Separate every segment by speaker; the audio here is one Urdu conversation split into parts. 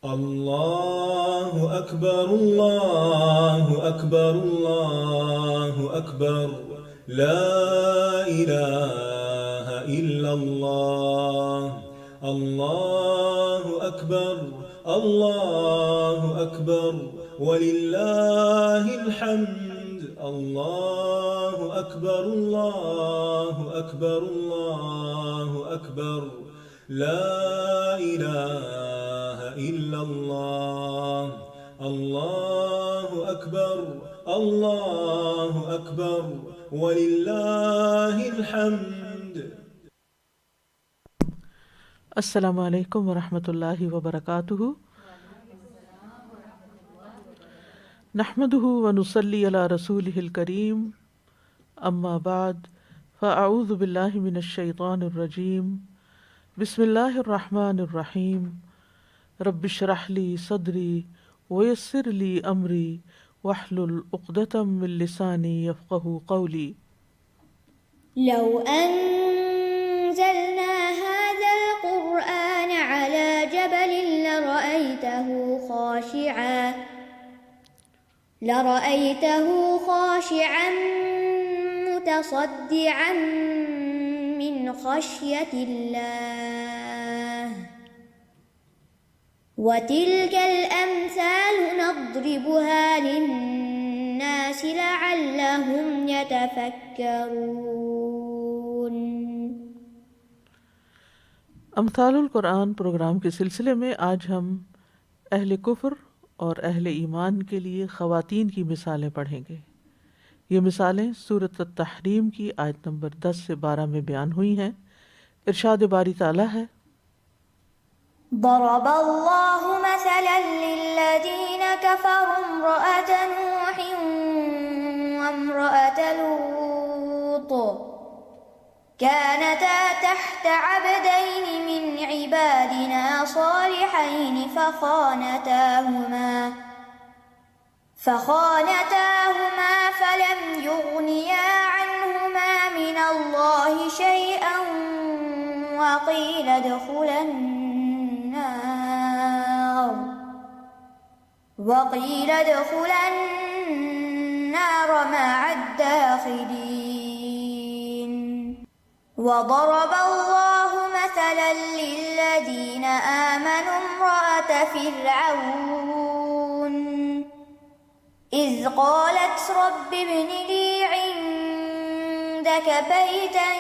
Speaker 1: الله أكبر الله أكبر الله أكبر، لا إله إلا الله. الله أكبر الله أكبر ولله الحمد. الله أكبر الله أكبر الله أكبر، لا إله إلا الله. الله أكبر الله أكبر ولله الحمد.
Speaker 2: السلام علیکم ورحمۃ اللہ وبرکاتہ. نحمده ونصلی علی رسوله الکریم، اما بعد فاعوذ باللہ من الشیطان الرجیم. بسم اللہ الرحمن الرحیم. رب اشرح لی صدری ویسر لی امری واحلل عقدۃ من لسانی یفقهوا قولی.
Speaker 3: لو أنزلنا هذا القرآن على جبل لرأيته خاشعا متصدعا من خشية الله. وتلك الأمثال نضربها للناس لعلهم يتفكرون.
Speaker 2: امثال القرآن پروگرام کے سلسلے میں آج ہم اہل کفر اور اہل ایمان کے لیے خواتین کی مثالیں پڑھیں گے. یہ مثالیں سورۃ التحریم کی آیت نمبر 10 سے 12 میں بیان ہوئی ہیں. ارشاد باری تعالیٰ ہے:
Speaker 3: ضرب الله مثلا للذين كفروا امرأة نوح وامرأة لوط كانتا تحت عبدين من عبادنا صالحين فخانتاهما فلم يغنيا عنهما من الله شيئا وقيل ادخلا النار مع الداخلين. وضرب الله مثلا للذين آمنوا امرأة فرعون إذ قالت رب ابن لي عندك بيتا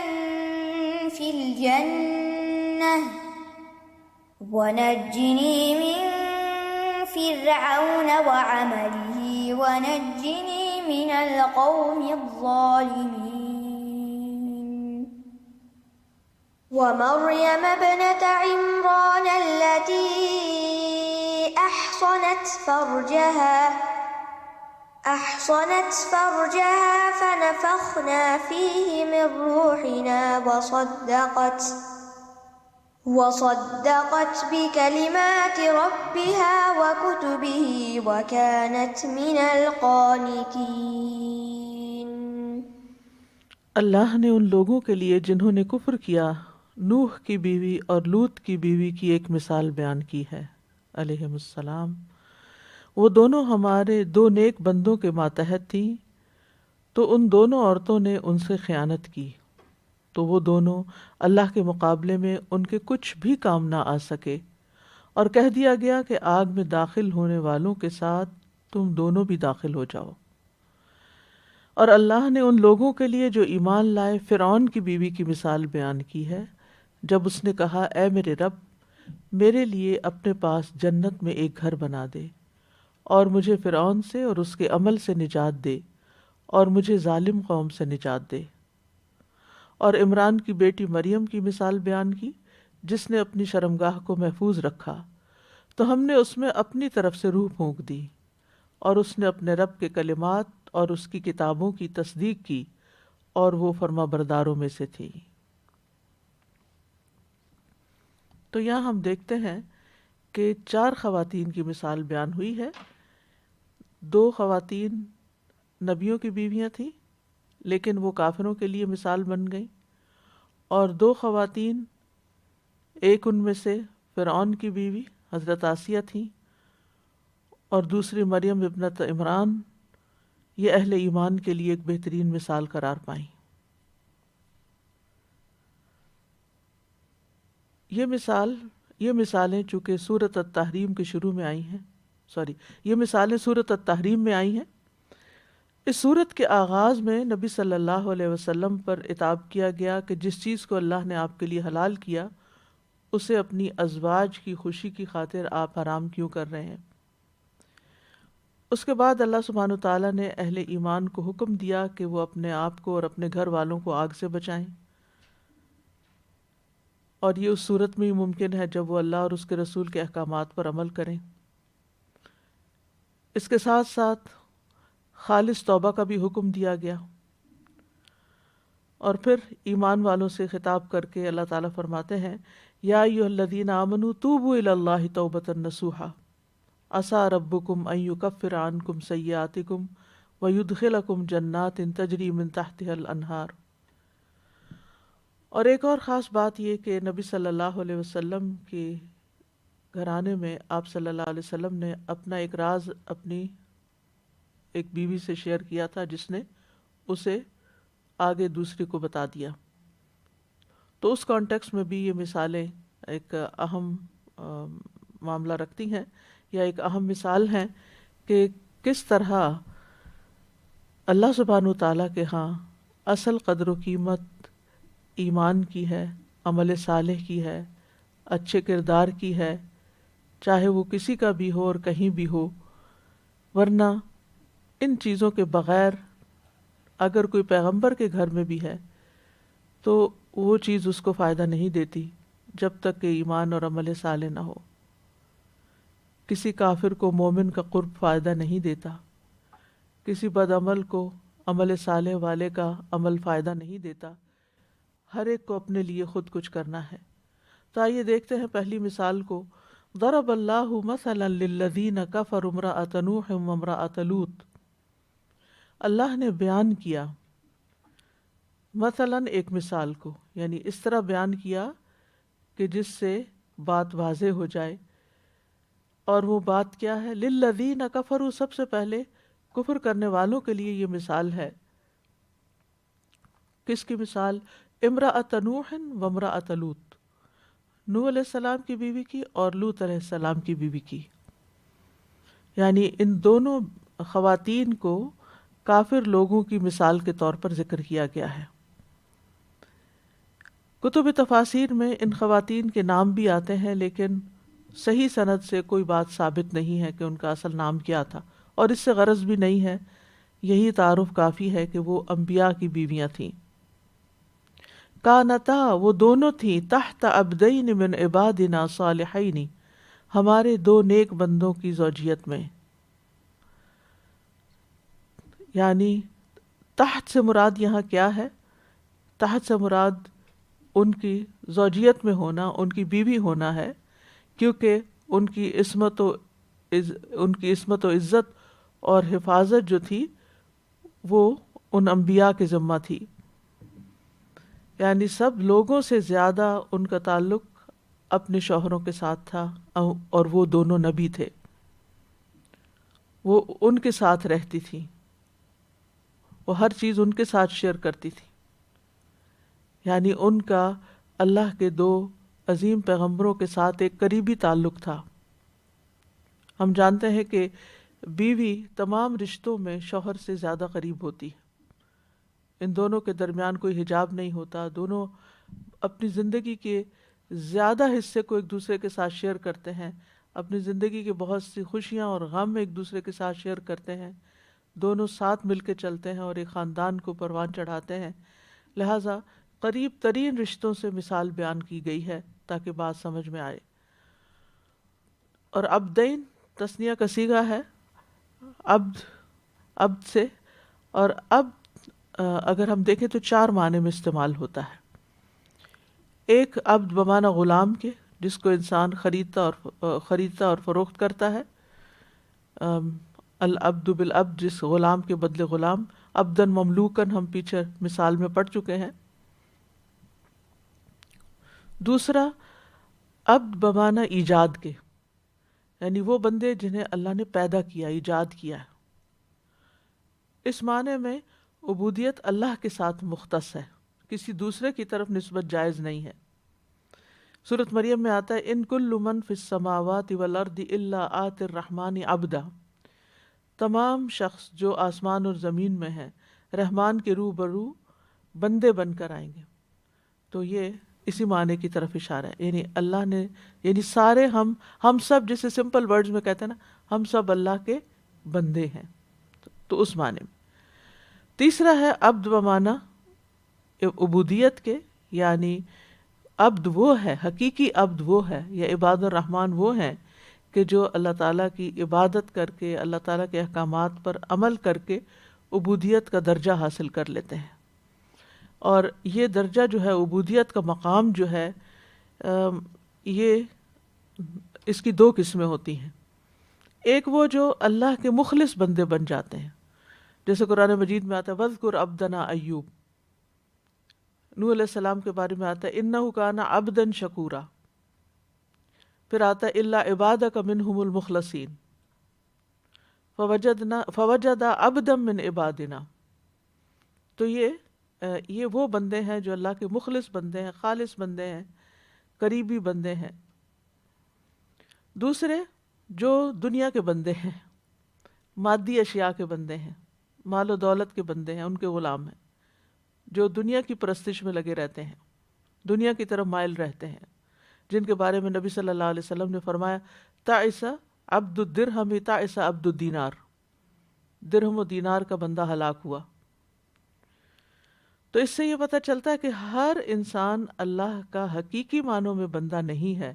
Speaker 3: في الجنة ونجني من فرعون وعمله ونجني من القوم الظالمين. ومريم ابنة عمران التي أحصنت فرجها فنفخنا فيه من روحنا وصدقت بكلمات ربها وكتبه وكانت من القانتين.
Speaker 2: اللہ نے ان لوگوں کے لیے جنہوں نے کفر کیا نوح کی بیوی اور لوط کی بیوی کی ایک مثال بیان کی ہے علیہم السلام. وہ دونوں ہمارے دو نیک بندوں کے ماتحت تھیں، تو ان دونوں عورتوں نے ان سے خیانت کی، تو وہ دونوں اللہ کے مقابلے میں ان کے کچھ بھی کام نہ آ سکے، اور کہہ دیا گیا کہ آگ میں داخل ہونے والوں کے ساتھ تم دونوں بھی داخل ہو جاؤ. اور اللہ نے ان لوگوں کے لیے جو ایمان لائے فرعون کی بیوی کی مثال بیان کی ہے، جب اس نے کہا اے میرے رب، میرے لیے اپنے پاس جنت میں ایک گھر بنا دے، اور مجھے فرعون سے اور اس کے عمل سے نجات دے، اور مجھے ظالم قوم سے نجات دے. اور عمران کی بیٹی مریم کی مثال بیان کی، جس نے اپنی شرمگاہ کو محفوظ رکھا تو ہم نے اس میں اپنی طرف سے روح پھونک دی، اور اس نے اپنے رب کے کلمات اور اس کی کتابوں کی تصدیق کی، اور وہ فرما برداروں میں سے تھی. تو یہاں ہم دیکھتے ہیں کہ 4 خواتین کی مثال بیان ہوئی ہے. 2 خواتین نبیوں کی بیویاں تھیں لیکن وہ کافروں کے لیے مثال بن گئیں، اور 2 خواتین، ایک ان میں سے فرعون کی بیوی حضرت آسیہ تھیں، اور دوسری مریم ابنت عمران، یہ اہل ایمان کے لیے ایک بہترین مثال قرار پائیں۔ یہ مثالیں چونکہ سورۃ التحریم کے شروع میں آئی ہیں، یہ مثالیں سورۃ التحریم میں آئی ہیں۔ اس سورت کے آغاز میں نبی صلی اللہ علیہ وسلم پر عتاب کیا گیا کہ جس چیز کو اللہ نے آپ کے لیے حلال کیا اسے اپنی ازواج کی خوشی کی خاطر آپ حرام کیوں کر رہے ہیں۔ اس کے بعد اللہ سبحانہ وتعالیٰ نے اہل ایمان کو حکم دیا کہ وہ اپنے آپ کو اور اپنے گھر والوں کو آگ سے بچائیں، اور یہ اس صورت میں ہی ممکن ہے جب وہ اللہ اور اس کے رسول کے احکامات پر عمل کریں۔ اس کے ساتھ ساتھ خالص توبہ کا بھی حکم دیا گیا، اور پھر ایمان والوں سے خطاب کر کے اللہ تعالیٰ فرماتے ہیں یا ایھا الذین آمنوا توبوا الی اللہ توبۃ نصوحا عسیٰ ربکم ان یکفر عنکم سیئاتکم ویدخلکم جنات تجری من تحتها الانہار۔ اور ایک اور خاص بات یہ کہ نبی صلی اللہ علیہ وسلم کے گھرانے میں آپ صلی اللہ علیہ وسلم نے اپنا ایک راز اپنی ایک بیوی سے شیئر کیا تھا، جس نے اسے آگے دوسری کو بتا دیا۔ تو اس کانٹیکس میں بھی یہ مثالیں ایک اہم معاملہ رکھتی ہیں، یا ایک اہم مثال ہیں کہ کس طرح اللہ سبحانہ وتعالیٰ کے ہاں اصل قدر و قیمت ایمان کی ہے، عمل صالح کی ہے، اچھے کردار کی ہے، چاہے وہ کسی کا بھی ہو اور کہیں بھی ہو، ورنہ ان چیزوں کے بغیر اگر کوئی پیغمبر کے گھر میں بھی ہے تو وہ چیز اس کو فائدہ نہیں دیتی جب تک کہ ایمان اور عمل صالح نہ ہو۔ کسی کافر کو مومن کا قرب فائدہ نہیں دیتا، کسی بد عمل کو عمل صالح والے کا عمل فائدہ نہیں دیتا، ہر ایک کو اپنے لیے خود کچھ کرنا ہے۔ تو آئیے دیکھتے ہیں پہلی مثال کو۔ ضرب اللہ مثلا للذین کفروا امرأۃ نوح وامرأۃ لوط۔ اللہ نے بیان کیا مثلا ایک مثال کو، یعنی اس طرح بیان کیا کہ جس سے بات واضح ہو جائے، اور وہ بات کیا ہے؟ للذین کفروا، سب سے پہلے کفر کرنے والوں کے لیے یہ مثال ہے۔ کس کی مثال؟ امرأۃ نوح وامرأۃ لوط، نوح علیہ السلام کی بیوی کی اور لوط علیہ السلام کی بیوی کی، یعنی ان دونوں خواتین کو کافر لوگوں کی مثال کے طور پر ذکر کیا گیا ہے۔ کتب تفاسیر میں ان خواتین کے نام بھی آتے ہیں، لیکن صحیح سند سے کوئی بات ثابت نہیں ہے کہ ان کا اصل نام کیا تھا، اور اس سے غرض بھی نہیں ہے، یہی تعارف کافی ہے کہ وہ انبیاء کی بیویاں تھیں۔ کانتا، وہ دونوں تھیں، تحت عبدین من عبادنا صالحین، ہمارے دو نیک بندوں کی زوجیت میں۔ یعنی تحت سے مراد یہاں کیا ہے؟ تحت سے مراد ان کی زوجیت میں ہونا، ان کی بیوی ہونا ہے، کیونکہ ان کی عصمت و عزت اور حفاظت جو تھی وہ ان انبیاء کے ذمہ تھی۔ یعنی سب لوگوں سے زیادہ ان کا تعلق اپنے شوہروں کے ساتھ تھا، اور وہ دونوں نبی تھے، وہ ان کے ساتھ رہتی تھی، وہ ہر چیز ان کے ساتھ شیئر کرتی تھی۔ یعنی ان کا اللہ کے دو عظیم پیغمبروں کے ساتھ ایک قریبی تعلق تھا۔ ہم جانتے ہیں کہ بیوی تمام رشتوں میں شوہر سے زیادہ قریب ہوتی ہے، ان دونوں کے درمیان کوئی حجاب نہیں ہوتا، دونوں اپنی زندگی کے زیادہ حصے کو ایک دوسرے کے ساتھ شیئر کرتے ہیں، اپنی زندگی کے بہت سی خوشیاں اور غم ایک دوسرے کے ساتھ شیئر کرتے ہیں، دونوں ساتھ مل کے چلتے ہیں اور ایک خاندان کو پروان چڑھاتے ہیں۔ لہٰذا قریب ترین رشتوں سے مثال بیان کی گئی ہے تاکہ بات سمجھ میں آئے۔ اور عبدین تثنیہ کا صیغہ ہے، عبد سے، اور اگر ہم دیکھیں تو 4 معنی میں استعمال ہوتا ہے۔ ایک عبد بمعنی غلام کے، جس کو انسان خریدتا اور فروخت کرتا ہے، العبد بالعبد، جس غلام کے بدلے غلام، عبدن مملوکن ہم پیچھے مثال میں پڑھ چکے ہیں۔ دوسرا عبد بمعنی ایجاد کے، یعنی وہ بندے جنہیں اللہ نے پیدا کیا، ایجاد کیا ہے۔ اس معنی میں عبودیت اللہ کے ساتھ مختص ہے، کسی دوسرے کی طرف نسبت جائز نہیں ہے۔ سورۃ مریم میں آتا ہے ان کل من فی السماوات والارض الا آتی الرحمن عبدا، تمام شخص جو آسمان اور زمین میں ہیں رحمان کے روبرو بندے بن کر آئیں گے۔ تو یہ اسی معنی کی طرف اشارہ ہے، یعنی اللہ نے، یعنی سارے ہم سب، جیسے سمپل ورڈز میں کہتے ہیں نا، ہم سب اللہ کے بندے ہیں، تو اس معنی میں۔ تیسرا ہے عبد بمعنی عبودیت کے، یعنی عبد وہ ہے، حقیقی عبد وہ ہے، یا عباد الرحمن وہ ہیں کہ جو اللہ تعالیٰ کی عبادت کر کے، اللہ تعالیٰ کے احکامات پر عمل کر کے عبودیت کا درجہ حاصل کر لیتے ہیں۔ اور یہ درجہ جو ہے، عبودیت کا مقام جو ہے، یہ اس کی دو قسمیں ہوتی ہیں۔ ایک وہ جو اللہ کے مخلص بندے بن جاتے ہیں، جیسے قرآن مجید میں آتا ہے وَاذْكُرْ عَبْدَنَا ایوب، نوح علیہ السلام کے بارے میں آتا ہے اِنَّهُ كَانَ عَبْدًا شَكُورًا، پھر آتا ہے إِلَّا عِبَادَكَ مِنْهُمُ الْمُخْلَصِينَ فَوَجَدَ عَبْدًا مِّنْ عِبَادِنَا۔ تو یہ وہ بندے ہیں جو اللہ کے مخلص بندے ہیں، خالص بندے ہیں، قریبی بندے ہیں۔ دوسرے جو دنیا کے بندے ہیں، مادی اشیاء کے بندے ہیں، مال و دولت کے بندے ہیں، ان کے غلام ہیں، جو دنیا کی پرستش میں لگے رہتے ہیں، دنیا کی طرف مائل رہتے ہیں، جن کے بارے میں نبی صلی اللہ علیہ وسلم نے فرمایا تعس عبد الدرہم تعس عبد الدینار، درہم و دینار کا بندہ ہلاک ہوا۔ تو اس سے یہ پتہ چلتا ہے کہ ہر انسان اللہ کا حقیقی معنوں میں بندہ نہیں ہے،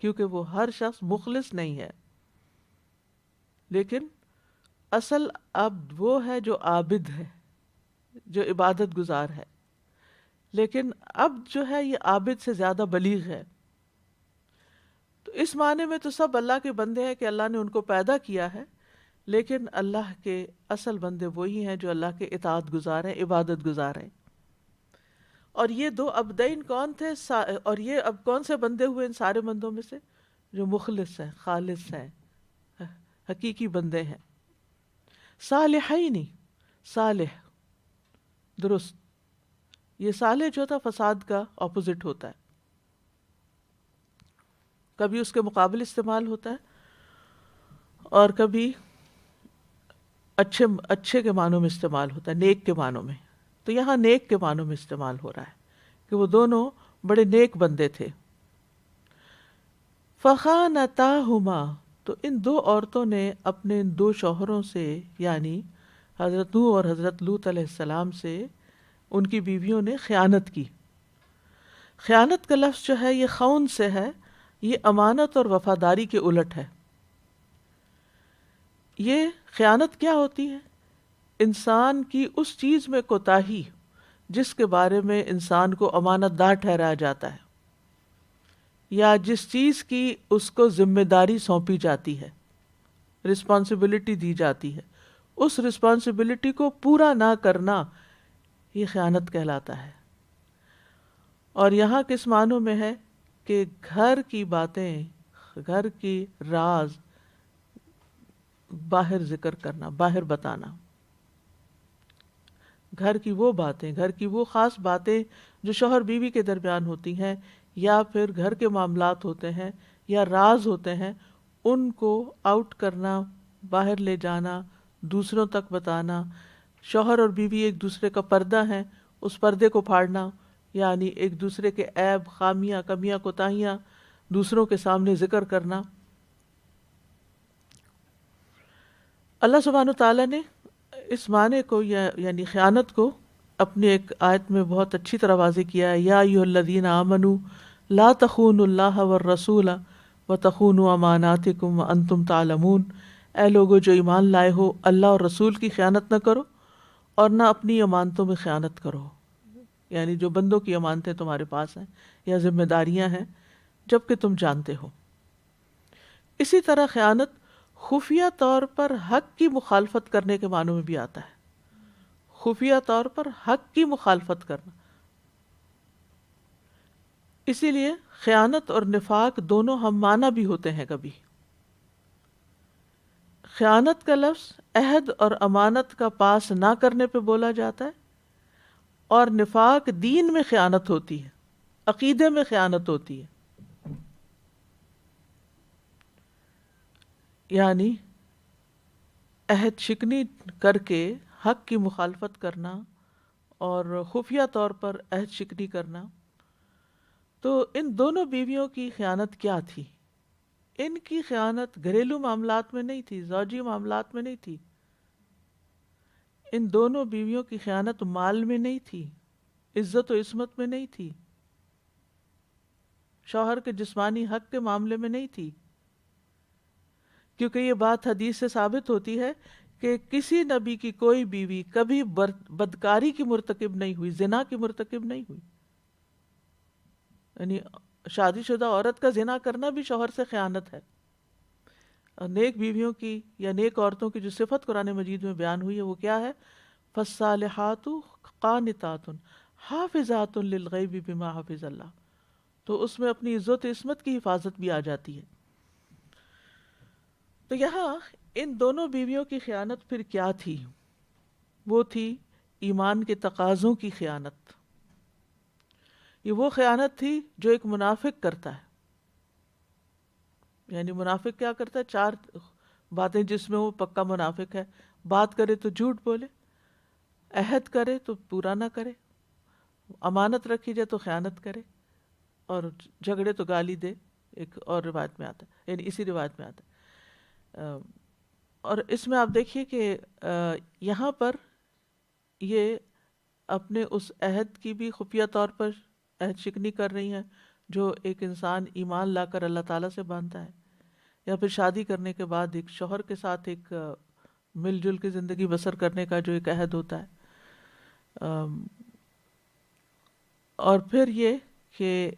Speaker 2: کیونکہ وہ ہر شخص مخلص نہیں ہے، لیکن اصل عبد وہ ہے جو عابد ہے، جو عبادت گزار ہے۔ لیکن عبد جو ہے یہ عابد سے زیادہ بلیغ ہے۔ تو اس معنی میں تو سب اللہ کے بندے ہیں کہ اللہ نے ان کو پیدا کیا ہے، لیکن اللہ کے اصل بندے وہی ہیں جو اللہ کے اطاعت گزار ہیں، عبادت گزار ہیں۔ اور یہ دو عبدین کون تھے، اور یہ اب کون سے بندے ہوئے ان سارے بندوں میں سے؟ جو مخلص ہیں، خالص ہیں، حقیقی بندے ہیں۔ صالحین، صالح، درست۔ یہ صالح جو تھا فساد کا اپوزٹ ہوتا ہے، کبھی اس کے مقابل استعمال ہوتا ہے اور کبھی اچھے کے معنوں میں استعمال ہوتا ہے، نیک کے معنوں میں۔ تو یہاں نیک کے معنوں میں استعمال ہو رہا ہے کہ وہ دونوں بڑے نیک بندے تھے۔ فخانتاہما، تو ان دو عورتوں نے اپنے ان دو شوہروں سے، یعنی حضرت نوح اور حضرت لوط علیہ السلام سے، ان کی بیویوں نے خیانت کی۔ خیانت کا لفظ جو ہے یہ خون سے ہے، یہ امانت اور وفاداری کے الٹ ہے۔ یہ خیانت کیا ہوتی ہے؟ انسان کی اس چیز میں کوتاہی جس کے بارے میں انسان کو امانت دار ٹھہرایا جاتا ہے، یا جس چیز کی اس کو ذمہ داری سونپی جاتی ہے، رسپانسبلٹی دی جاتی ہے، اس رسپانسبلٹی کو پورا نہ کرنا، یہ خیانت کہلاتا ہے۔ اور یہاں کس معنوں میں ہے کہ گھر کی باتیں، گھر کی راز باہر ذکر کرنا، باہر بتانا، گھر کی وہ باتیں، گھر کی وہ خاص باتیں جو شوہر بیوی کے درمیان ہوتی ہیں، یا پھر گھر کے معاملات ہوتے ہیں، یا راز ہوتے ہیں، ان کو آؤٹ کرنا، باہر لے جانا، دوسروں تک بتانا۔ شوہر اور بیوی ایک دوسرے کا پردہ ہیں، اس پردے کو پھاڑنا، یعنی ایک دوسرے کے عیب، خامیاں، کمیاں، کوتاہیاں دوسروں کے سامنے ذکر کرنا۔ اللہ سبحانہ تعالیٰ نے اس معنی کو یعنی خیانت کو اپنی ایک آیت میں بہت اچھی طرح واضح کیا ہے، یا ایھا الذین آمنوا لا تخونوا اللہ والرسول وتخونوا اماناتکم وانتم تعلمون، اے لوگو جو ایمان لائے ہو، اللہ اور رسول کی خیانت نہ کرو اور نہ اپنی امانتوں میں خیانت کرو، یعنی جو بندوں کی امانتیں تمہارے پاس ہیں یا ذمہ داریاں ہیں، جبکہ تم جانتے ہو۔ اسی طرح خیانت خفیہ طور پر حق کی مخالفت کرنے کے معنوں میں بھی آتا ہے، خفیہ طور پر حق کی مخالفت کرنا۔ اسی لیے خیانت اور نفاق دونوں ہم معنی بھی ہوتے ہیں کبھی، خیانت کا لفظ عہد اور امانت کا پاس نہ کرنے پہ بولا جاتا ہے، اور نفاق دین میں خیانت ہوتی ہے، عقیدے میں خیانت ہوتی ہے، یعنی عہد شکنی کر کے حق کی مخالفت کرنا اور خفیہ طور پر عہد شکنی کرنا۔ تو ان دونوں بیویوں کی خیانت کیا تھی؟ ان کی خیانت گھریلو معاملات میں نہیں تھی، زوجی معاملات میں نہیں تھی، ان دونوں بیویوں کی خیانت مال میں نہیں تھی، عزت و عصمت میں نہیں تھی، شوہر کے جسمانی حق کے معاملے میں نہیں تھی، کیونکہ یہ بات حدیث سے ثابت ہوتی ہے کہ کسی نبی کی کوئی بیوی کبھی بدکاری کی مرتکب نہیں ہوئی، زنا کی مرتکب نہیں ہوئی۔ یعنی شادی شدہ عورت کا زنا کرنا بھی شوہر سے خیانت ہے۔ اور نیک بیویوں کی یا نیک عورتوں کی جو صفت قرآن مجید میں بیان ہوئی ہے وہ کیا ہے؟ فالصالحات قانتات حافظات للغیب بما حفظ اللہ، تو اس میں اپنی عزت و عصمت کی حفاظت بھی آ جاتی ہے۔ تو یہاں ان دونوں بیویوں کی خیانت پھر کیا تھی؟ وہ تھی ایمان کے تقاضوں کی خیانت۔ یہ وہ خیانت تھی جو ایک منافق کرتا ہے۔ یعنی منافق کیا کرتا ہے؟ 4 باتیں جس میں وہ پکا منافق ہے: بات کرے تو جھوٹ بولے، عہد کرے تو پورا نہ کرے، امانت رکھی جائے تو خیانت کرے، اور جھگڑے تو گالی دے۔ ایک اور روایت میں آتا ہے، یعنی اسی روایت میں آتا ہے۔ اور اس میں آپ دیکھیے کہ یہاں پر یہ اپنے اس عہد کی بھی خفیہ طور پر عہد شکنی کر رہی ہیں جو ایک انسان ایمان لا کر اللہ تعالیٰ سے باندھتا ہے، یا پھر شادی کرنے کے بعد ایک شوہر کے ساتھ ایک مل جل کے زندگی بسر کرنے کا جو ایک عہد ہوتا ہے۔ اور پھر یہ کہ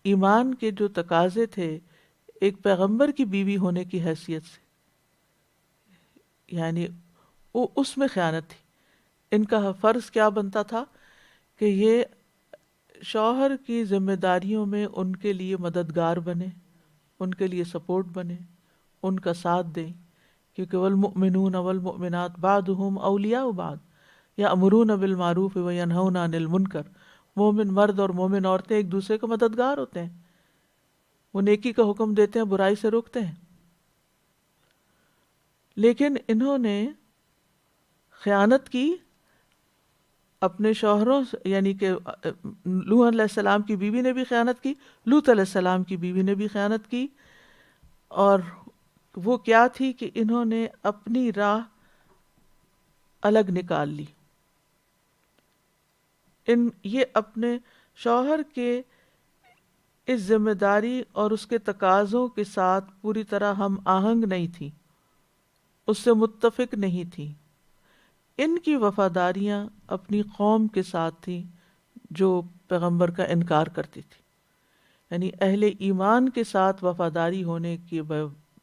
Speaker 2: ایمان کے جو تقاضے تھے ایک پیغمبر کی بیوی ہونے کی حیثیت سے، یعنی وہ اس میں خیانت تھی۔ ان کا فرض کیا بنتا تھا کہ یہ شوہر کی ذمہ داریوں میں ان کے لیے مددگار بنے، ان کے لیے سپورٹ بنے، ان کا ساتھ دیں، کیونکہ والمؤمنون والمؤمنات بعضهم اولیاء بعض یأمرون بالمعروف وینہون عن المنکر۔ مومن مرد اور مومن عورتیں ایک دوسرے کے مددگار ہوتے ہیں، وہ نیکی کا حکم دیتے ہیں، برائی سے روکتے ہیں۔ لیکن انہوں نے خیانت کی اپنے شوہروں سے، یعنی کہ نوح علیہ السلام کی بیوی نے بھی خیانت کی، لوط علیہ السلام کی بیوی نے بھی خیانت کی۔ اور وہ کیا تھی کہ انہوں نے اپنی راہ الگ نکال لی۔ یہ اپنے شوہر کے اس ذمہ داری اور اس کے تقاضوں کے ساتھ پوری طرح ہم آہنگ نہیں تھی، اس سے متفق نہیں تھی۔ ان کی وفاداریاں اپنی قوم کے ساتھ تھیں جو پیغمبر کا انکار کرتی تھی، یعنی اہل ایمان کے ساتھ وفاداری ہونے کی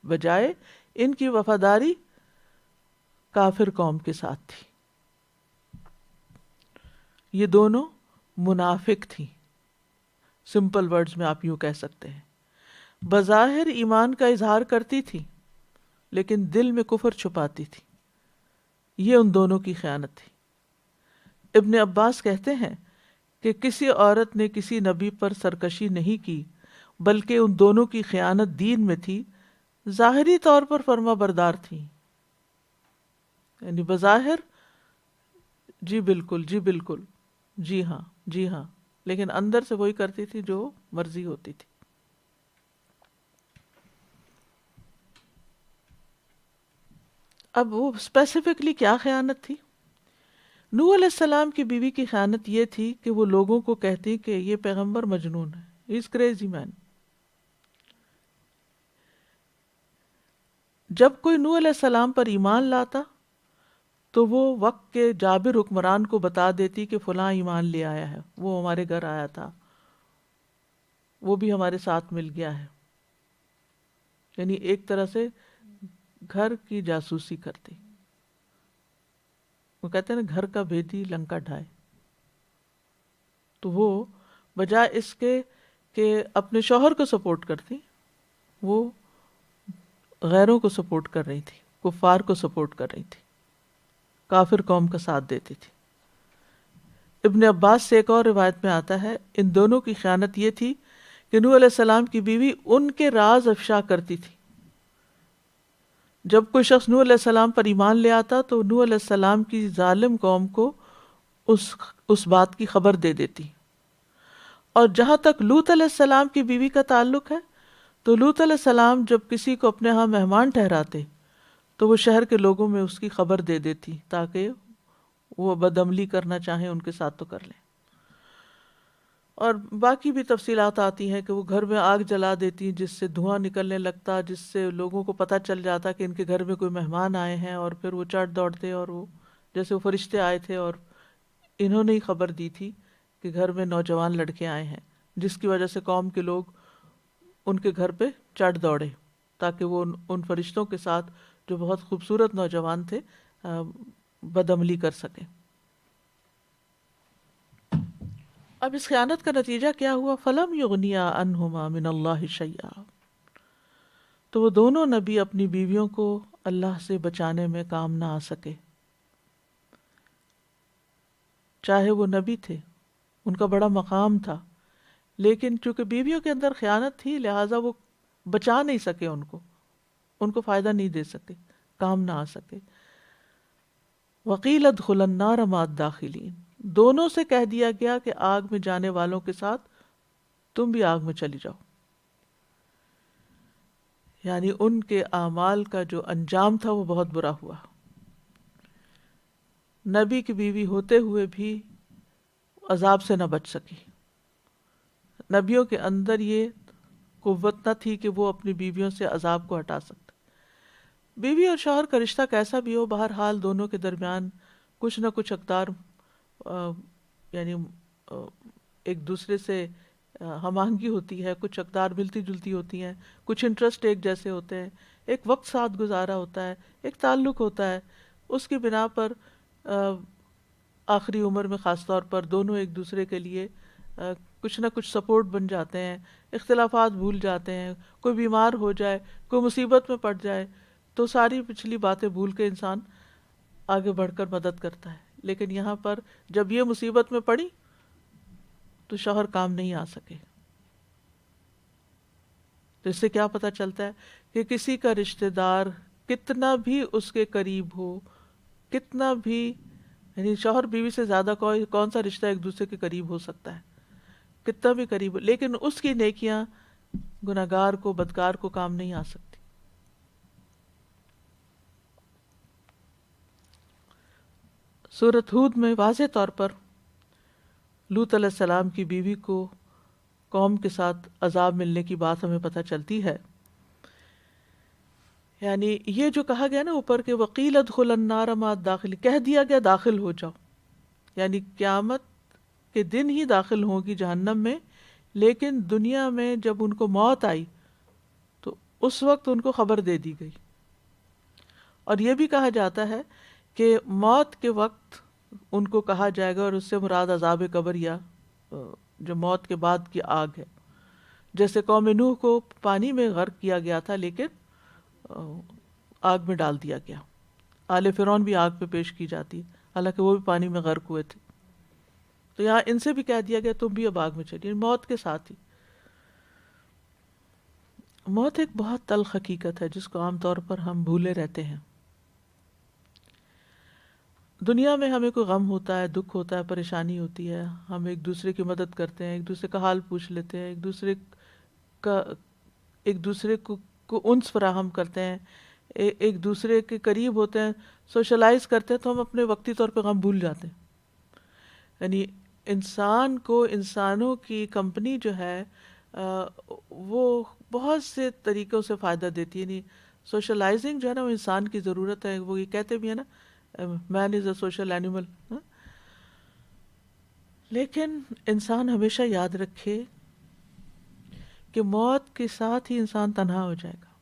Speaker 2: بجائے ان کی وفاداری کافر قوم کے ساتھ تھی۔ یہ دونوں منافق تھیں، سمپل ورڈز میں آپ یوں کہہ سکتے ہیں۔ بظاہر ایمان کا اظہار کرتی تھی لیکن دل میں کفر چھپاتی تھی۔ یہ ان دونوں کی خیانت تھی۔ ابن عباس کہتے ہیں کہ کسی عورت نے کسی نبی پر سرکشی نہیں کی، بلکہ ان دونوں کی خیانت دین میں تھی، ظاہری طور پر فرما بردار تھی، یعنی بظاہر جی بالکل جی بالکل جی ہاں جی ہاں، لیکن اندر سے وہی کرتی تھی جو مرضی ہوتی تھی۔ اب وہ اسپیسیفکلی کیا خیانت تھی؟ نوح علیہ السلام کی بیوی کی خیانت یہ تھی کہ وہ لوگوں کو کہتی کہ یہ پیغمبر مجنون ہے، ہی از کریزی مین۔ جب کوئی نوح علیہ السلام پر ایمان لاتا تو وہ وقت کے جابر حکمران کو بتا دیتی کہ فلاں ایمان لے آیا ہے، وہ ہمارے گھر آیا تھا، وہ بھی ہمارے ساتھ مل گیا ہے، یعنی ایک طرح سے گھر کی جاسوسی کرتی۔ وہ کہتے ہیں نا گھر کا بھیدی لنکا ڈھائے۔ تو وہ بجائے اس کے کہ اپنے شوہر کو سپورٹ کرتی، وہ غیروں کو سپورٹ کر رہی تھی، کفار کو سپورٹ کر رہی تھی، کافر قوم کا ساتھ دیتی تھی۔ ابن عباس سے ایک اور روایت میں آتا ہے ان دونوں کی خیانت یہ تھی کہ نوح علیہ السلام کی بیوی ان کے راز افشا کرتی تھی۔ جب کوئی شخص نوح علیہ السلام پر ایمان لے آتا تو نوح علیہ السلام کی ظالم قوم کو اس بات کی خبر دے دیتی۔ اور جہاں تک لوط علیہ السلام کی بیوی کا تعلق ہے تو لوط علیہ السلام جب کسی کو اپنے ہاں مہمان ٹھہراتے تو وہ شہر کے لوگوں میں اس کی خبر دے دیتی تاکہ وہ بدعملی کرنا چاہیں ان کے ساتھ تو کر لیں۔ اور باقی بھی تفصیلات آتی ہیں کہ وہ گھر میں آگ جلا دیتی جس سے دھواں نکلنے لگتا، جس سے لوگوں کو پتہ چل جاتا کہ ان کے گھر میں کوئی مہمان آئے ہیں، اور پھر وہ چڑھ دوڑتے، اور وہ جیسے وہ فرشتے آئے تھے اور انہوں نے ہی خبر دی تھی کہ گھر میں نوجوان لڑکے آئے ہیں، جس کی وجہ سے قوم کے لوگ ان کے گھر پہ چڑھ دوڑے تاکہ وہ ان فرشتوں کے ساتھ جو بہت خوبصورت نوجوان تھے بدعملی کر سکیں۔ اب اس خیانت کا نتیجہ کیا ہوا؟ فلم یغنیا عنہما من اللہ شیئا، تو وہ دونوں نبی اپنی بیویوں کو اللہ سے بچانے میں کام نہ آ سکے۔ چاہے وہ نبی تھے، ان کا بڑا مقام تھا، لیکن چونکہ بیویوں کے اندر خیانت تھی لہٰذا وہ بچا نہیں سکے، ان کو فائدہ نہیں دے سکے، کام نہ آ سکے۔ وقیل ادخلا النار مع الداخلین، دونوں سے کہہ دیا گیا کہ آگ میں جانے والوں کے ساتھ تم بھی آگ میں چلی جاؤ، یعنی ان کے اعمال کا جو انجام تھا وہ بہت برا ہوا۔ نبی کی بیوی ہوتے ہوئے بھی عذاب سے نہ بچ سکی۔ نبیوں کے اندر یہ قوت نہ تھی کہ وہ اپنی بیویوں سے عذاب کو ہٹا سکتے۔ بیوی اور شوہر کا رشتہ کیسا بھی ہو، بہرحال دونوں کے درمیان کچھ نہ کچھ اقدار یعنی ایک دوسرے سے ہم آہنگی ہوتی ہے، کچھ اقدار ملتی جلتی ہوتی ہیں، کچھ انٹرسٹ ایک جیسے ہوتے ہیں، ایک وقت ساتھ گزارا ہوتا ہے، ایک تعلق ہوتا ہے، اس کی بنا پر آخری عمر میں خاص طور پر دونوں ایک دوسرے کے لیے کچھ نہ کچھ سپورٹ بن جاتے ہیں، اختلافات بھول جاتے ہیں، کوئی بیمار ہو جائے، کوئی مصیبت میں پڑ جائے تو ساری پچھلی باتیں بھول کے انسان آگے بڑھ کر مدد کرتا ہے۔ لیکن یہاں پر جب یہ مصیبت میں پڑی تو شوہر کام نہیں آ سکے۔ تو اس سے کیا پتہ چلتا ہے کہ کسی کا رشتہ دار کتنا بھی اس کے قریب ہو، کتنا بھی یعنی شوہر بیوی سے زیادہ کون سا رشتہ ایک دوسرے کے قریب ہو سکتا ہے، کتنا بھی قریب ہو، لیکن اس کی نیکیاں گناہگار کو، بدکار کو کام نہیں آ سکتی۔ سورۃ ہود میں واضح طور پر لوط علیہ السلام کی بیوی کو قوم کے ساتھ عذاب ملنے کی بات ہمیں پتہ چلتی ہے۔ یعنی یہ جو کہا گیا نا اوپر کہ وقیل ادخلا النار مع الداخلین، کہہ دیا گیا داخل ہو جاؤ، یعنی قیامت کے دن ہی داخل ہوگی جہنم میں، لیکن دنیا میں جب ان کو موت آئی تو اس وقت ان کو خبر دے دی گئی۔ اور یہ بھی کہا جاتا ہے کہ موت کے وقت ان کو کہا جائے گا، اور اس سے مراد عذاب قبر یا جو موت کے بعد کی آگ ہے، جیسے قوم نوح کو پانی میں غرق کیا گیا تھا لیکن آگ میں ڈال دیا گیا، آل فرعون بھی آگ پہ پیش کی جاتی حالانکہ وہ بھی پانی میں غرق ہوئے تھے۔ تو یہاں ان سے بھی کہہ دیا گیا تم بھی اب آگ میں چلیے، موت کے ساتھ ہی۔ موت ایک بہت تلخ حقیقت ہے جس کو عام طور پر ہم بھولے رہتے ہیں۔ دنیا میں ہمیں کوئی غم ہوتا ہے، دکھ ہوتا ہے، پریشانی ہوتی ہے، ہم ایک دوسرے کی مدد کرتے ہیں، ایک دوسرے کا حال پوچھ لیتے ہیں، ایک دوسرے کو انس فراہم کرتے ہیں، ایک دوسرے کے قریب ہوتے ہیں، سوشلائز کرتے ہیں، تو ہم اپنے وقتی طور پہ غم بھول جاتے ہیں۔ یعنی انسان کو انسانوں کی کمپنی جو ہے وہ بہت سے طریقوں سے فائدہ دیتی ہے۔ یعنی سوشلائزنگ جو ہے نا وہ انسان کی ضرورت ہے، وہ یہ کہتے بھی ہیں نا مین از اے سوشل اینیمل۔ لیکن انسان ہمیشہ یاد رکھے کہ موت کے ساتھ ہی انسان تنہا ہو جائے گا۔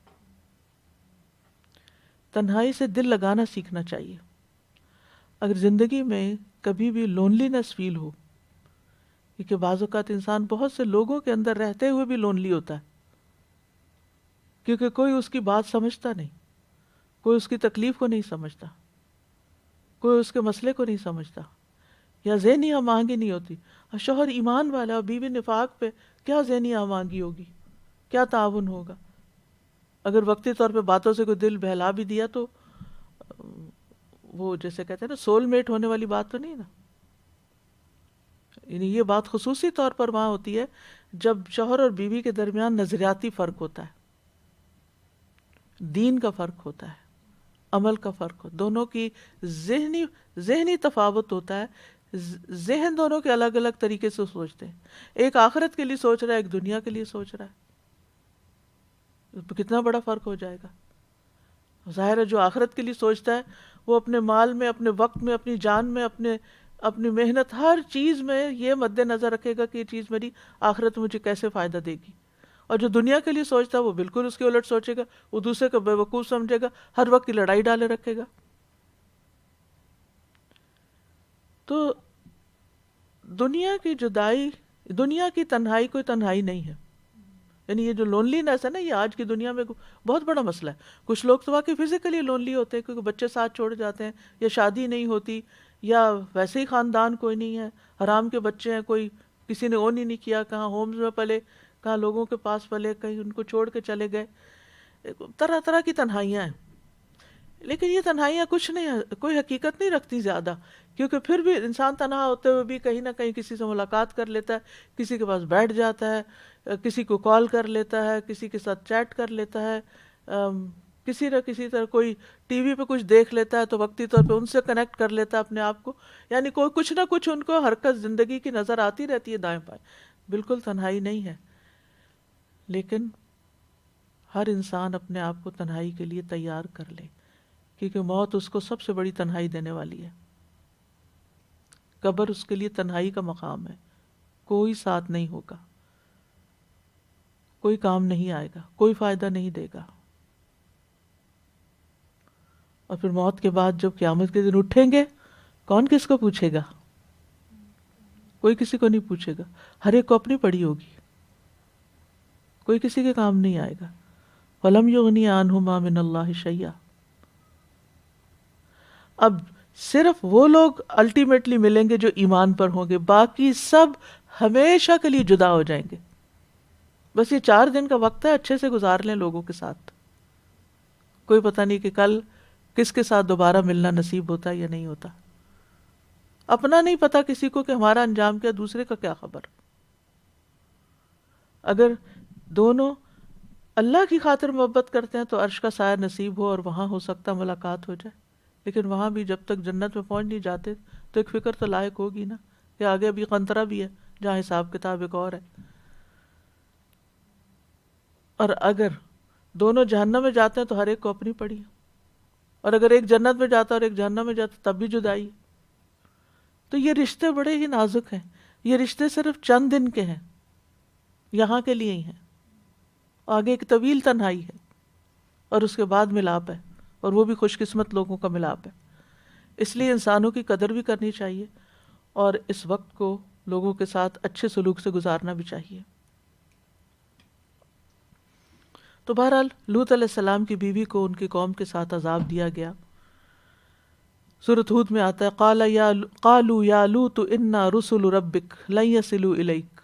Speaker 2: تنہائی سے دل لگانا سیکھنا چاہیے۔ اگر زندگی میں کبھی بھی لونلینس فیل ہو، کیونکہ بعض اوقات انسان بہت سے لوگوں کے اندر رہتے ہوئے بھی لونلی ہوتا ہے، کیونکہ کوئی اس کی بات سمجھتا نہیں، کوئی اس کی تکلیف کو نہیں سمجھتا، کوئی اس کے مسئلے کو نہیں سمجھتا، یا ذہنی ہم آہنگی نہیں ہوتی. اور شوہر ایمان والا اور بیوی نفاق پہ کیا ذہنی ہم آہنگی ہوگی، کیا تعاون ہوگا؟ اگر وقتی طور پہ باتوں سے کوئی دل بہلا بھی دیا تو وہ جیسے کہتے ہیں نا سول میٹ ہونے والی بات تو نہیں نا. یعنی یہ بات خصوصی طور پر وہاں ہوتی ہے جب شوہر اور بیوی کے درمیان نظریاتی فرق ہوتا ہے، دین کا فرق ہوتا ہے، عمل کا فرق ہوتا ہے، دونوں کی ذہنی تفاوت ہوتا ہے. ذہن دونوں کے الگ الگ طریقے سے سوچتے ہیں. ایک آخرت کے لیے سوچ رہا ہے، ایک دنیا کے لیے سوچ رہا ہے. کتنا بڑا فرق ہو جائے گا. ظاہر ہے جو آخرت کے لیے سوچتا ہے وہ اپنے مال میں، اپنے وقت میں، اپنی جان میں، اپنی محنت، ہر چیز میں یہ مد نظر رکھے گا کہ یہ چیز میری آخرت مجھے کیسے فائدہ دے گی. اور جو دنیا کے لیے سوچتا ہے وہ بالکل اس کے الٹ سوچے گا، وہ دوسرے کو بے وقوف سمجھے گا، ہر وقت کی لڑائی ڈالے رکھے گا. تو دنیا کی جدائی، دنیا کی تنہائی کوئی تنہائی نہیں ہے. یعنی یہ جو لونلی نیس ہے نا، یہ آج کی دنیا میں بہت بڑا مسئلہ ہے. کچھ لوگ تو واقعی فزیکلی لونلی ہوتے ہیں کیونکہ بچے ساتھ چھوڑ جاتے ہیں، یا شادی نہیں ہوتی، یا ویسے ہی خاندان کوئی نہیں ہے، حرام کے بچے ہیں، کوئی کسی نے اون ہی نہیں کیا، کہاں ہومز میں پلے، کہاں لوگوں کے پاس پلے، کہیں ان کو چھوڑ کے چلے گئے. طرح طرح کی تنہائیاں ہیں. لیکن یہ تنہائیاں کچھ نہیں، کوئی حقیقت نہیں رکھتی زیادہ، کیونکہ پھر بھی انسان تنہا ہوتے ہوئے بھی کہیں نہ کہیں کسی سے ملاقات کر لیتا ہے، کسی کے پاس بیٹھ جاتا ہے، کسی کو کال کر لیتا ہے، کسی کے ساتھ چیٹ کر لیتا ہے، کسی نہ کسی طرح کوئی ٹی وی پہ کچھ دیکھ لیتا ہے تو وقتی طور پہ ان سے کنیکٹ کر لیتا ہے اپنے آپ کو. یعنی کوئی کچھ نہ کچھ ان کو حرکت زندگی کی نظر آتی رہتی ہے دائیں بائیں. بالکل تنہائی نہیں ہے، لیکن ہر انسان اپنے آپ کو تنہائی کے لیے تیار کر لے، کیونکہ موت اس کو سب سے بڑی تنہائی دینے والی ہے. قبر اس کے لیے تنہائی کا مقام ہے. کوئی ساتھ نہیں ہوگا، کوئی کام نہیں آئے گا، کوئی فائدہ نہیں دے گا. اور پھر موت کے بعد جب قیامت کے دن اٹھیں گے، کون کس کو پوچھے گا؟ کوئی کسی کو نہیں پوچھے گا. ہر ایک کو اپنی پڑی ہوگی، کوئی کسی کے کام نہیں آئے گا. وَلَمْ يُغْنِيَ عَنْهُمَا مِنَ اللَّهِ شَيْئًا. اب صرف وہ لوگ الٹیمیٹلی ملیں گے جو ایمان پر ہوں گے، باقی سب ہمیشہ کے لیے جدا ہو جائیں گے. بس یہ 4 دن کا وقت ہے، اچھے سے گزار لیں لوگوں کے ساتھ. کوئی پتہ نہیں کہ کل کس کے ساتھ دوبارہ ملنا نصیب ہوتا ہے یا نہیں ہوتا. اپنا نہیں پتا کسی کو کہ ہمارا انجام کیا، دوسرے کا کیا خبر. اگر دونوں اللہ کی خاطر محبت کرتے ہیں تو عرش کا سایہ نصیب ہو اور وہاں ہو سکتا ملاقات ہو جائے. لیکن وہاں بھی جب تک جنت میں پہنچ نہیں جاتے تو ایک فکر تو لائق ہوگی نا کہ آگے ابھی قنطرہ بھی ہے جہاں حساب کتاب ایک اور ہے. اور اگر دونوں جہنم میں جاتے ہیں تو ہر ایک کو اپنی پڑی ہے، اور اگر ایک جنت میں جاتا ہے اور ایک جہنم میں جاتا تب بھی جدائی. تو یہ رشتے بڑے ہی نازک ہیں. یہ رشتے صرف چند دن کے ہیں، یہاں کے لیے ہی ہیں. آگے ایک طویل تنہائی ہے اور اس کے بعد ملاپ ہے، اور وہ بھی خوش قسمت لوگوں کا ملاپ ہے. اس لیے انسانوں کی قدر بھی کرنی چاہیے اور اس وقت کو لوگوں کے ساتھ اچھے سلوک سے گزارنا بھی چاہیے. تو بہرحال لوط علیہ السلام کی بیوی کو ان کی قوم کے ساتھ عذاب دیا گیا. سورۃ ہود میں آتا ہے قالوا یا لوط انا رسل ربک لن يصلوا الیک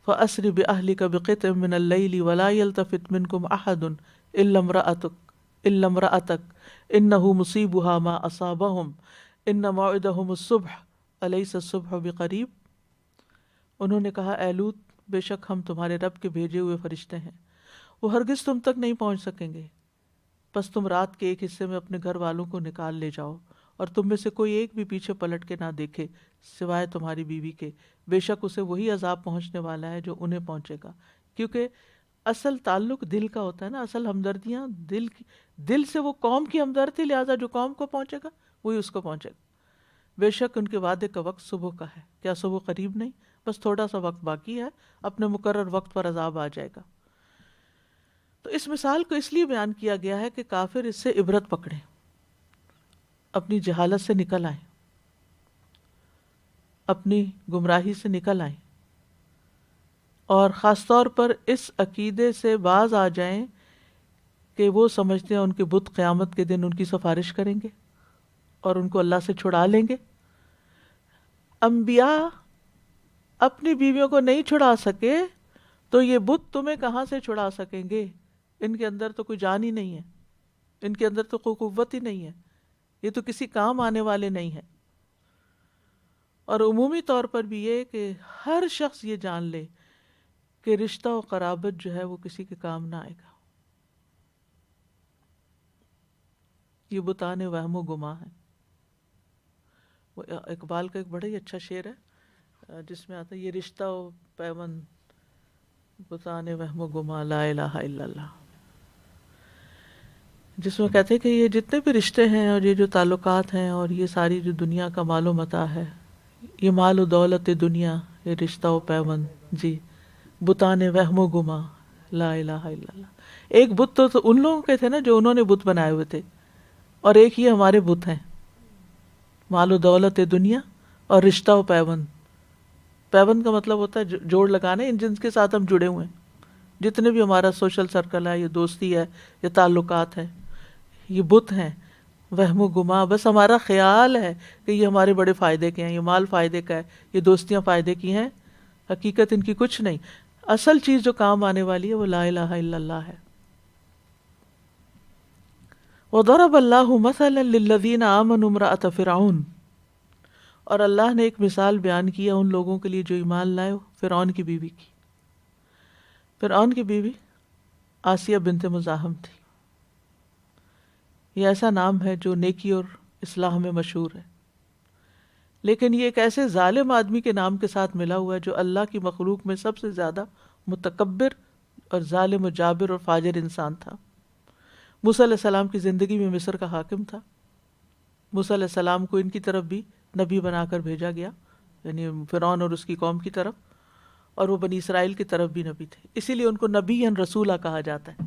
Speaker 2: فاسر باہلک بقطع من اللیل ولا یلتفت منکم احد الا امرأتک انہ مصیبها ما اصابہم ان موعدہم الصبح الیس الصبح بقریب. انہوں نے کہا اے لوط، بے شک ہم تمہارے رب کے بھیجے ہوئے فرشتے ہیں، وہ ہرگز تم تک نہیں پہنچ سکیں گے. بس تم رات کے ایک حصے میں اپنے گھر والوں کو نکال لے جاؤ اور تم میں سے کوئی ایک بھی پیچھے پلٹ کے نہ دیکھے سوائے تمہاری بیوی کے. بے شک اسے وہی عذاب پہنچنے والا ہے جو انہیں پہنچے گا. کیونکہ اصل تعلق دل کا ہوتا ہے نا، اصل ہمدردیاں دل سے وہ قوم کی ہمدردی، لہٰذا جو قوم کو پہنچے گا وہی اس کو پہنچے گا. بے شک ان کے وعدے کا وقت صبح کا ہے. کیا صبح قریب نہیں؟ بس تھوڑا سا وقت باقی ہے، اپنے مقرر وقت پر عذاب آ جائے گا. تو اس مثال کو اس لیے بیان کیا گیا ہے کہ کافر اس سے عبرت پکڑیں، اپنی جہالت سے نکل آئیں، اپنی گمراہی سے نکل آئیں، اور خاص طور پر اس عقیدے سے باز آ جائیں کہ وہ سمجھتے ہیں ان کے بت قیامت کے دن ان کی سفارش کریں گے اور ان کو اللہ سے چھڑا لیں گے. انبیاء اپنی بیویوں کو نہیں چھڑا سکے تو یہ بت تمہیں کہاں سے چھڑا سکیں گے؟ ان کے اندر تو کوئی جان ہی نہیں ہے، ان کے اندر تو کوئی قوت ہی نہیں ہے، یہ تو کسی کام آنے والے نہیں ہیں. اور عمومی طور پر بھی یہ کہ ہر شخص یہ جان لے کہ رشتہ و قرابت جو ہے وہ کسی کے کام نہ آئے گا. یہ بتانے وہم و گماں ہے. وہ اقبال کا ایک بڑا ہی اچھا شعر ہے جس میں آتا ہے یہ رشتہ و پیوند بتانے وہم و گماں لا الہ الا اللہ، جس میں کہتے ہیں کہ یہ جتنے بھی رشتے ہیں اور یہ جو تعلقات ہیں اور یہ ساری جو دنیا کا مال و متاع ہے، یہ مال و دولت دنیا، یہ رشتہ و پیوند جی بتانے وہم و گماں لا الہ الا اللہ. ایک بت تو ان لوگوں کے تھے نا جو انہوں نے بت بنائے ہوئے تھے، اور ایک یہ ہمارے بت ہیں، مال و دولت دنیا اور رشتہ و پیوند. پیوند کا مطلب ہوتا ہے جوڑ لگانے، ان جن کے ساتھ ہم جڑے ہوئے ہیں، جتنے بھی ہمارا سوشل سرکل ہے، یہ دوستی ہے، یہ تعلقات ہیں، یہ بت ہیں. وہم و گماں بس ہمارا خیال ہے کہ یہ ہمارے بڑے فائدے کے ہیں، یہ مال فائدے کا ہے، یہ دوستیاں فائدے کی ہیں، حقیقت ان کی کچھ نہیں. اصل چیز جو کام آنے والی ہے وہ لا الہ الا اللہ ہے. وضرب اللہ مثلا للذین آمنوا امرأۃ فرعون، اور اللہ نے ایک مثال بیان کیا ان لوگوں کے لیے جو ایمان لائے فرعون کی بیوی کی. فرعون کی بیوی آسیہ بنت مزاحم تھی. یہ ایسا نام ہے جو نیکی اور اصلاح میں مشہور ہے، لیکن یہ ایک ایسے ظالم آدمی کے نام کے ساتھ ملا ہوا ہے جو اللہ کی مخلوق میں سب سے زیادہ متکبر اور ظالم و جابر اور فاجر انسان تھا. موسیٰ علیہ السلام کی زندگی میں مصر کا حاکم تھا. موسیٰ علیہ السلام کو ان کی طرف بھی نبی بنا کر بھیجا گیا، یعنی فرعون اور اس کی قوم کی طرف، اور وہ بنی اسرائیل کی طرف بھی نبی تھے، اسی لیے ان کو نبی رسولہ کہا جاتا ہے.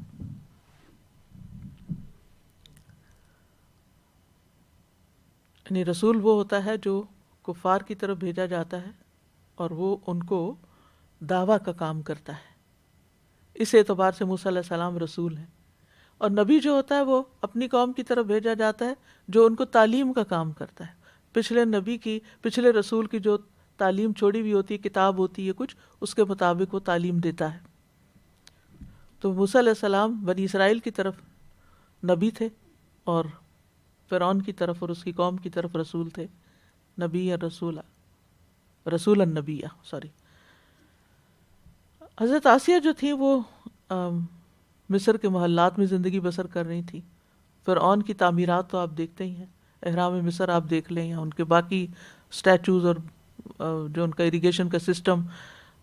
Speaker 2: یعنی رسول وہ ہوتا ہے جو کفار کی طرف بھیجا جاتا ہے اور وہ ان کو دعویٰ کا کام کرتا ہے. اس اعتبار سے موسیٰ علیہ السلام رسول ہیں. اور نبی جو ہوتا ہے وہ اپنی قوم کی طرف بھیجا جاتا ہے جو ان کو تعلیم کا کام کرتا ہے. پچھلے رسول کی جو تعلیم چھوڑی ہوئی ہوتی ہے، کتاب ہوتی ہے کچھ، اس کے مطابق وہ تعلیم دیتا ہے. تو موسیٰ علیہ السلام بنی اسرائیل کی طرف نبی تھے اور فرعون کی طرف اور اس کی قوم کی طرف رسول تھے. نبی یا رسول النبی حضرت آسیہ جو تھی وہ مصر کے محلات میں زندگی بسر کر رہی تھی. فرعون کی تعمیرات تو آپ دیکھتے ہی ہیں، احرام مصر آپ دیکھ لیں یا ان کے باقی سٹیچوز اور جو ان کا اریگیشن کا سسٹم.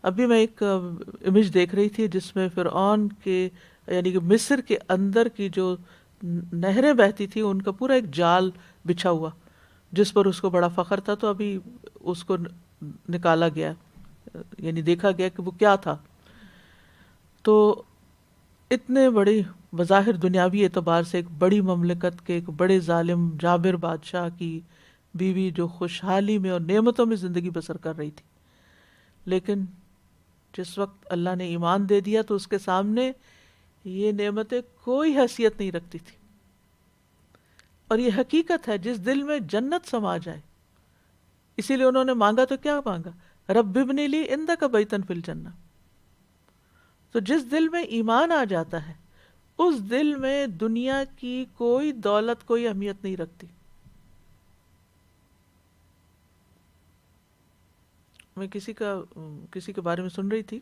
Speaker 2: ابھی میں ایک امیج دیکھ رہی تھی جس میں فرعون کے یعنی کہ مصر کے اندر کی جو نہریں بہتی تھی ان کا پورا ایک جال بچھا ہوا جس پر اس کو بڑا فخر تھا. تو ابھی اس کو نکالا گیا، یعنی دیکھا گیا کہ وہ کیا تھا. تو اتنے بڑی بظاہر دنیاوی اعتبار سے ایک بڑی مملکت کے ایک بڑے ظالم جابر بادشاہ کی بیوی جو خوشحالی میں اور نعمتوں میں زندگی بسر کر رہی تھی، لیکن جس وقت اللہ نے ایمان دے دیا تو اس کے سامنے یہ نعمتیں کوئی حیثیت نہیں رکھتی تھی. اور یہ حقیقت ہے، جس دل میں جنت سما جائے، اسی لیے انہوں نے مانگا تو کیا مانگا، رب ابن لی عندک بیتا فی الجنہ. تو جس دل میں ایمان آ جاتا ہے اس دل میں دنیا کی کوئی دولت کوئی اہمیت نہیں رکھتی. میں کسی کے بارے میں سن رہی تھی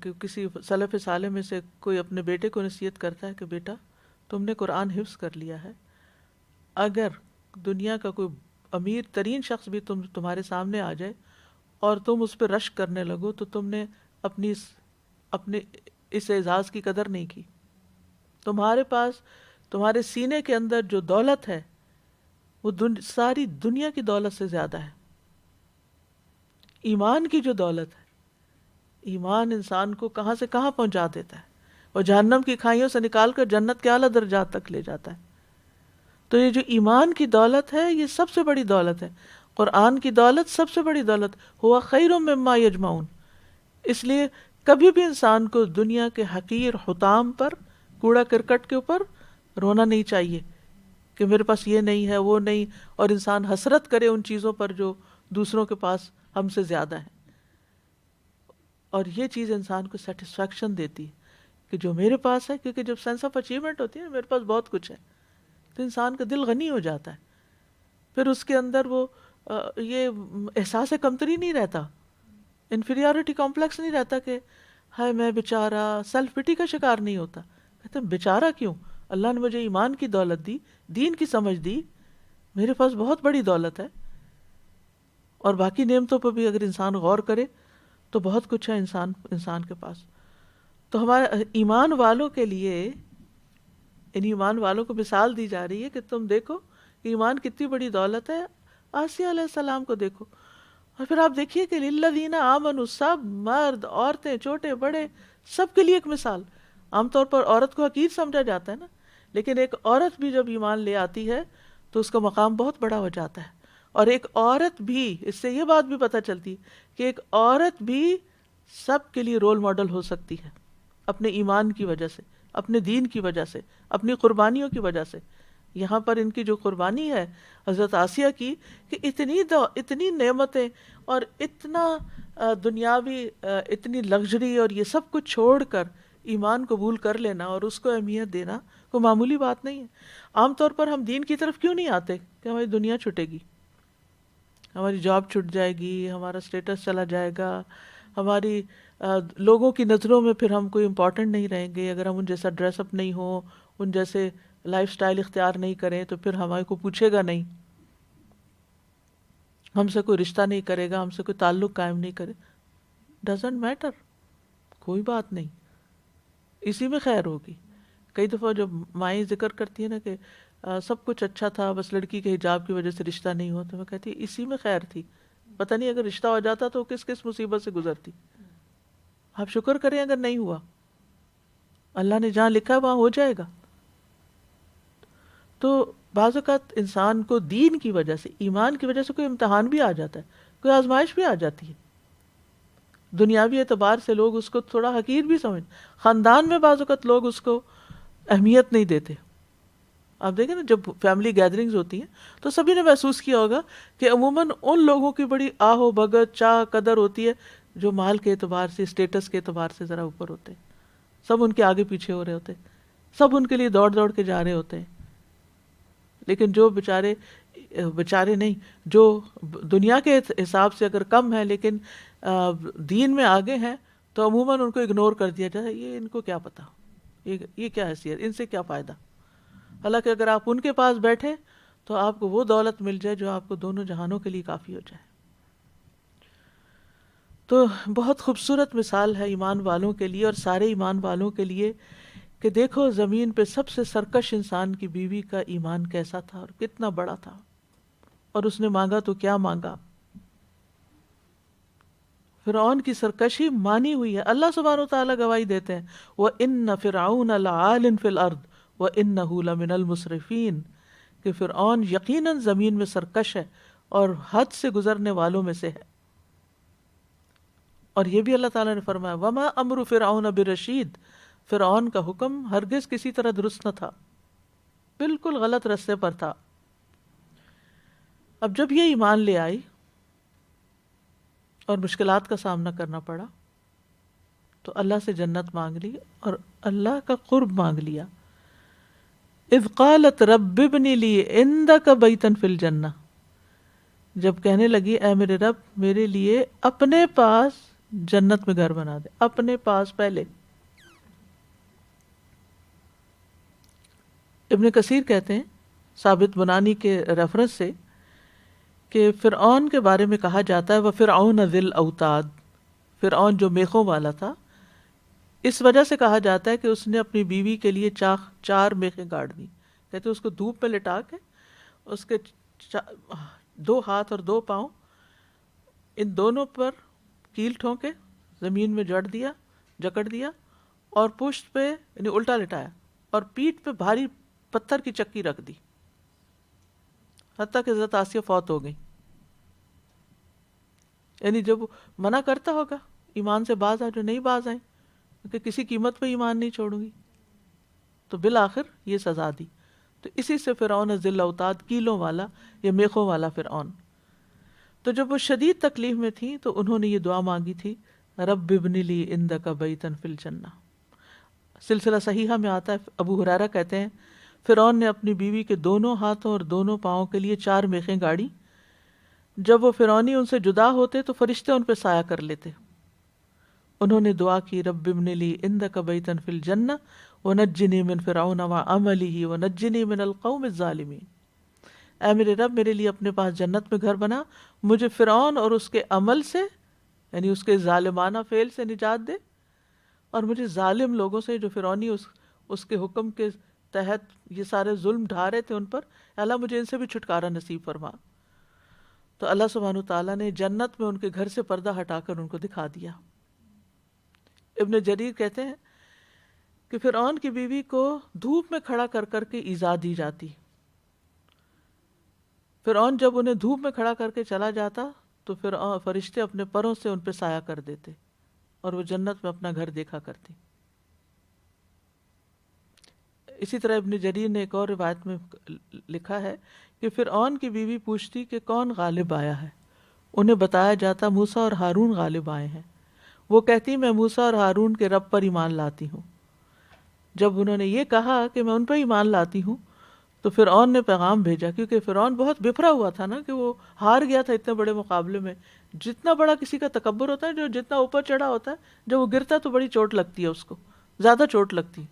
Speaker 2: کہ کسی سلف صالح میں سے کوئی اپنے بیٹے کو نصیحت کرتا ہے کہ بیٹا تم نے قرآن حفظ کر لیا ہے، اگر دنیا کا کوئی امیر ترین شخص بھی تمہارے سامنے آ جائے اور تم اس پہ رشک کرنے لگو تو تم نے اپنے اس اعزاز کی قدر نہیں کی. تمہارے پاس تمہارے سینے کے اندر جو دولت ہے وہ ساری دنیا کی دولت سے زیادہ ہے. ایمان کی جو دولت ہے، ایمان انسان کو کہاں سے کہاں پہنچا دیتا ہے اور جہنم کی کھائیوں سے نکال کر جنت کے اعلیٰ درجات تک لے جاتا ہے. تو یہ جو ایمان کی دولت ہے یہ سب سے بڑی دولت ہے. قرآن کی دولت سب سے بڑی دولت، ہوا خیر مما یجمعون. اس لیے کبھی بھی انسان کو دنیا کے حقیر حطام پر کوڑا کرکٹ کے اوپر رونا نہیں چاہیے کہ میرے پاس یہ نہیں ہے وہ نہیں، اور انسان حسرت کرے ان چیزوں پر جو دوسروں کے پاس ہم سے زیادہ ہیں. اور یہ چیز انسان کو سیٹسفیکشن دیتی ہے کہ جو میرے پاس ہے، کیونکہ جب سینس آف اچیومنٹ ہوتی ہے میرے پاس بہت کچھ ہے تو انسان کا دل غنی ہو جاتا ہے. پھر اس کے اندر وہ یہ احساس کمتری نہیں رہتا، انفیریورٹی کمپلیکس نہیں رہتا کہ ہائے میں بیچارہ، سیلف پٹی کا شکار نہیں ہوتا. کہتے ہیں بیچارہ کیوں، اللہ نے مجھے ایمان کی دولت دی، دین کی سمجھ دی، میرے پاس بہت بڑی دولت ہے. اور باقی نعمتوں پہ بھی اگر انسان غور کرے تو بہت کچھ ہے انسان کے پاس. تو ہمارے ایمان والوں کے لیے، ان ایمان والوں کو مثال دی جا رہی ہے کہ تم دیکھو کہ ایمان کتنی بڑی دولت ہے. آسیہ علیہ السلام کو دیکھو، اور پھر آپ دیکھیے کہ للذین آمنوا، سب مرد عورتیں چھوٹے بڑے سب کے لیے ایک مثال. عام طور پر عورت کو حقیر سمجھا جاتا ہے نا، لیکن ایک عورت بھی جب ایمان لے آتی ہے تو اس کا مقام بہت بڑا ہو جاتا ہے. اور ایک عورت بھی، اس سے یہ بات بھی پتہ چلتی کہ ایک عورت بھی سب کے لیے رول ماڈل ہو سکتی ہے، اپنے ایمان کی وجہ سے، اپنے دین کی وجہ سے، اپنی قربانیوں کی وجہ سے. یہاں پر ان کی جو قربانی ہے حضرت آسیہ کی، کہ اتنی نعمتیں اور اتنا دنیاوی اتنی لگژری اور یہ سب کچھ چھوڑ کر ایمان قبول کر لینا اور اس کو اہمیت دینا کوئی معمولی بات نہیں ہے. عام طور پر ہم دین کی طرف کیوں نہیں آتے کہ ہماری دنیا چھٹے گی، ہماری جاب چھٹ جائے گی، ہمارا سٹیٹس چلا جائے گا، ہماری لوگوں کی نظروں میں پھر ہم کوئی امپورٹنٹ نہیں رہیں گے. اگر ہم ان جیسا ڈریس اپ نہیں ہوں، ان جیسے لائف سٹائل اختیار نہیں کریں تو پھر ہمارے کو پوچھے گا نہیں، ہم سے کوئی رشتہ نہیں کرے گا، ہم سے کوئی تعلق قائم نہیں کرے. ڈزنٹ میٹر، کوئی بات نہیں، اسی میں خیر ہوگی. کئی دفعہ جب مائیں ذکر کرتی ہیں نا کہ سب کچھ اچھا تھا، بس لڑکی کے حجاب کی وجہ سے رشتہ نہیں ہوا، تو میں کہتی اسی میں خیر تھی. پتہ نہیں اگر رشتہ ہو جاتا تو کس کس مصیبت سے گزرتی. آپ شکر کریں اگر نہیں ہوا، اللہ نے جہاں لکھا ہے وہاں ہو جائے گا. تو بعض اوقات انسان کو دین کی وجہ سے، ایمان کی وجہ سے کوئی امتحان بھی آ جاتا ہے، کوئی آزمائش بھی آ جاتی ہے. دنیاوی اعتبار سے لوگ اس کو تھوڑا حقیر بھی سمجھ، خاندان میں بعض اوقات لوگ اس کو اہمیت نہیں دیتے. آپ دیکھیں نا جب فیملی گیدرنگز ہوتی ہیں تو سبھی نے محسوس کیا ہوگا کہ عموماً ان لوگوں کی بڑی آہ و بھگت چاہ قدر ہوتی ہے جو مال کے اعتبار سے، اسٹیٹس کے اعتبار سے ذرا اوپر ہوتے ہیں. سب ان کے آگے پیچھے ہو رہے ہوتے ہیں، سب ان کے لیے دوڑ دوڑ کے جا رہے ہوتے ہیں. لیکن جو بیچارے نہیں، جو دنیا کے حساب سے اگر کم ہے لیکن دین میں آگے ہیں، تو عموماً ان کو اگنور کر دیا جاتا ہے. یہ ان کو کیا پتا، یہ کیا حیثیت، ان سے کیا فائدہ. حالانکہ اگر آپ ان کے پاس بیٹھے تو آپ کو وہ دولت مل جائے جو آپ کو دونوں جہانوں کے لیے کافی ہو جائے. تو بہت خوبصورت مثال ہے ایمان والوں کے لیے اور سارے ایمان والوں کے لیے کہ دیکھو زمین پہ سب سے سرکش انسان کی بیوی کا ایمان کیسا تھا اور کتنا بڑا تھا، اور اس نے مانگا تو کیا مانگا. فرعون کی سرکشی مانی ہوئی ہے. اللہ سبحانہ و تعالیٰ گواہی دیتے ہیں وَإِنَّ فِرْعَوْنَ لَعَالٍ فِي الْأَرْضِ وَإِنَّهُ لَمِنَ الْمُسْرِفِينَ، کہ فرعون یقیناً زمین میں سرکش ہے اور حد سے گزرنے والوں میں سے ہے. اور یہ بھی اللہ تعالیٰ نے فرمایا وَمَا أَمْرُ فِرْعَوْنَ بِرَشِيدٍ، فرعون کا حکم ہرگز کسی طرح درست نہ تھا، بالکل غلط رستے پر تھا. اب جب یہ ایمان لے آئی اور مشکلات کا سامنا کرنا پڑا تو اللہ سے جنت مانگ لی اور اللہ کا قرب مانگ لیا. اذ قالت رب ابن لی عندک بیتا فی الجنہ، جب کہنے لگی اے میرے رب میرے لیے اپنے پاس جنت میں گھر بنا دے، اپنے پاس پہلے. ابن کثیر کہتے ہیں ثابت بنانی کے ریفرنس سے کہ فرعون کے بارے میں کہا جاتا ہے وَفِرْعَوْنَ ذِی الْأَوْتَادِ، فرعون جو میخوں والا تھا، اس وجہ سے کہا جاتا ہے کہ اس نے اپنی بیوی کے لیے 4 میخیں گاڑ دی. کہتے ہیں اس کو دھوپ میں لٹا کے اس کے 2 ہاتھ اور 2 پاؤں، ان دونوں پر کیل ٹھونکے زمین میں جکڑ دیا اور پشت پہ یعنی الٹا لٹایا اور پیٹھ پہ بھاری پتھر کی چکی رکھ دی، حتیٰ کہ حضرت آسیہ فوت ہو گئی. یعنی جب منع کرتا ہوگا ایمان سے باز آ، جو نہیں باز آئیں کہ کسی قیمت پہ ایمان نہیں چھوڑوں گی. تو بالآخر یہ سزا دی. تو اسی سے فرعون ذل اوتاد، کیلوں والا یا میخوں والا فرعون. تو جب وہ شدید تکلیف میں تھی تو انہوں نے یہ دعا مانگی تھی، رب ابن لی عندک بیتا فی الجنہ. سلسلہ صحیحہ میں آتا ہے، ابو ہریرہ کہتے ہیں فرعون نے اپنی بیوی کے دونوں ہاتھوں اور دونوں پاؤں کے لیے 4 میخیں گاڑی. جب وہ فرعونی ان سے جدا ہوتے تو فرشتے ان پہ سایہ کر لیتے. انہوں نے دعا کی، رب ابن لی عندک بیتا فی الجنہ ونجنی من فرعون وعملہ ونجنی من القوم الظالمین. اے میرے رب، میرے لیے اپنے پاس جنت میں گھر بنا، مجھے فرعون اور اس کے عمل سے یعنی اس کے ظالمانہ فعل سے نجات دے، اور مجھے ظالم لوگوں سے جو فرعونی اس کے حکم کے تحت یہ سارے ظلم ڈھا رہے تھے ان پر، اللہ مجھے ان سے بھی چھٹکارا نصیب فرما. تو اللہ سبحانہ وتعالیٰ نے جنت میں ان کے گھر سے پردہ ہٹا کر ان کو دکھا دیا. ابن جریر کہتے ہیں کہ فرعون کی بیوی کو دھوپ میں کھڑا کر کر کے ایذا دی جاتی. فرعون جب انہیں دھوپ میں کھڑا کر کے چلا جاتا تو پھر فرشتے اپنے پروں سے ان پہ سایہ کر دیتے اور وہ جنت میں اپنا گھر دیکھا کرتی. اسی طرح ابن جریر نے ایک اور روایت میں لکھا ہے کہ فرعون کی بیوی پوچھتی کہ کون غالب آیا ہے. انہیں بتایا جاتا موسیٰ اور ہارون غالب آئے ہیں. وہ کہتی میں موسیٰ اور ہارون کے رب پر ایمان لاتی ہوں. جب انہوں نے یہ کہا کہ میں ان پر ایمان لاتی ہوں تو فرعون نے پیغام بھیجا، کیونکہ فرعون بہت بفرا ہوا تھا نا کہ وہ ہار گیا تھا اتنے بڑے مقابلے میں. جتنا بڑا کسی کا تکبر ہوتا ہے، جو جتنا اوپر چڑھا ہوتا ہے، جب وہ گرتا ہے تو بڑی چوٹ لگتی ہے، اس کو زیادہ چوٹ لگتی ہے.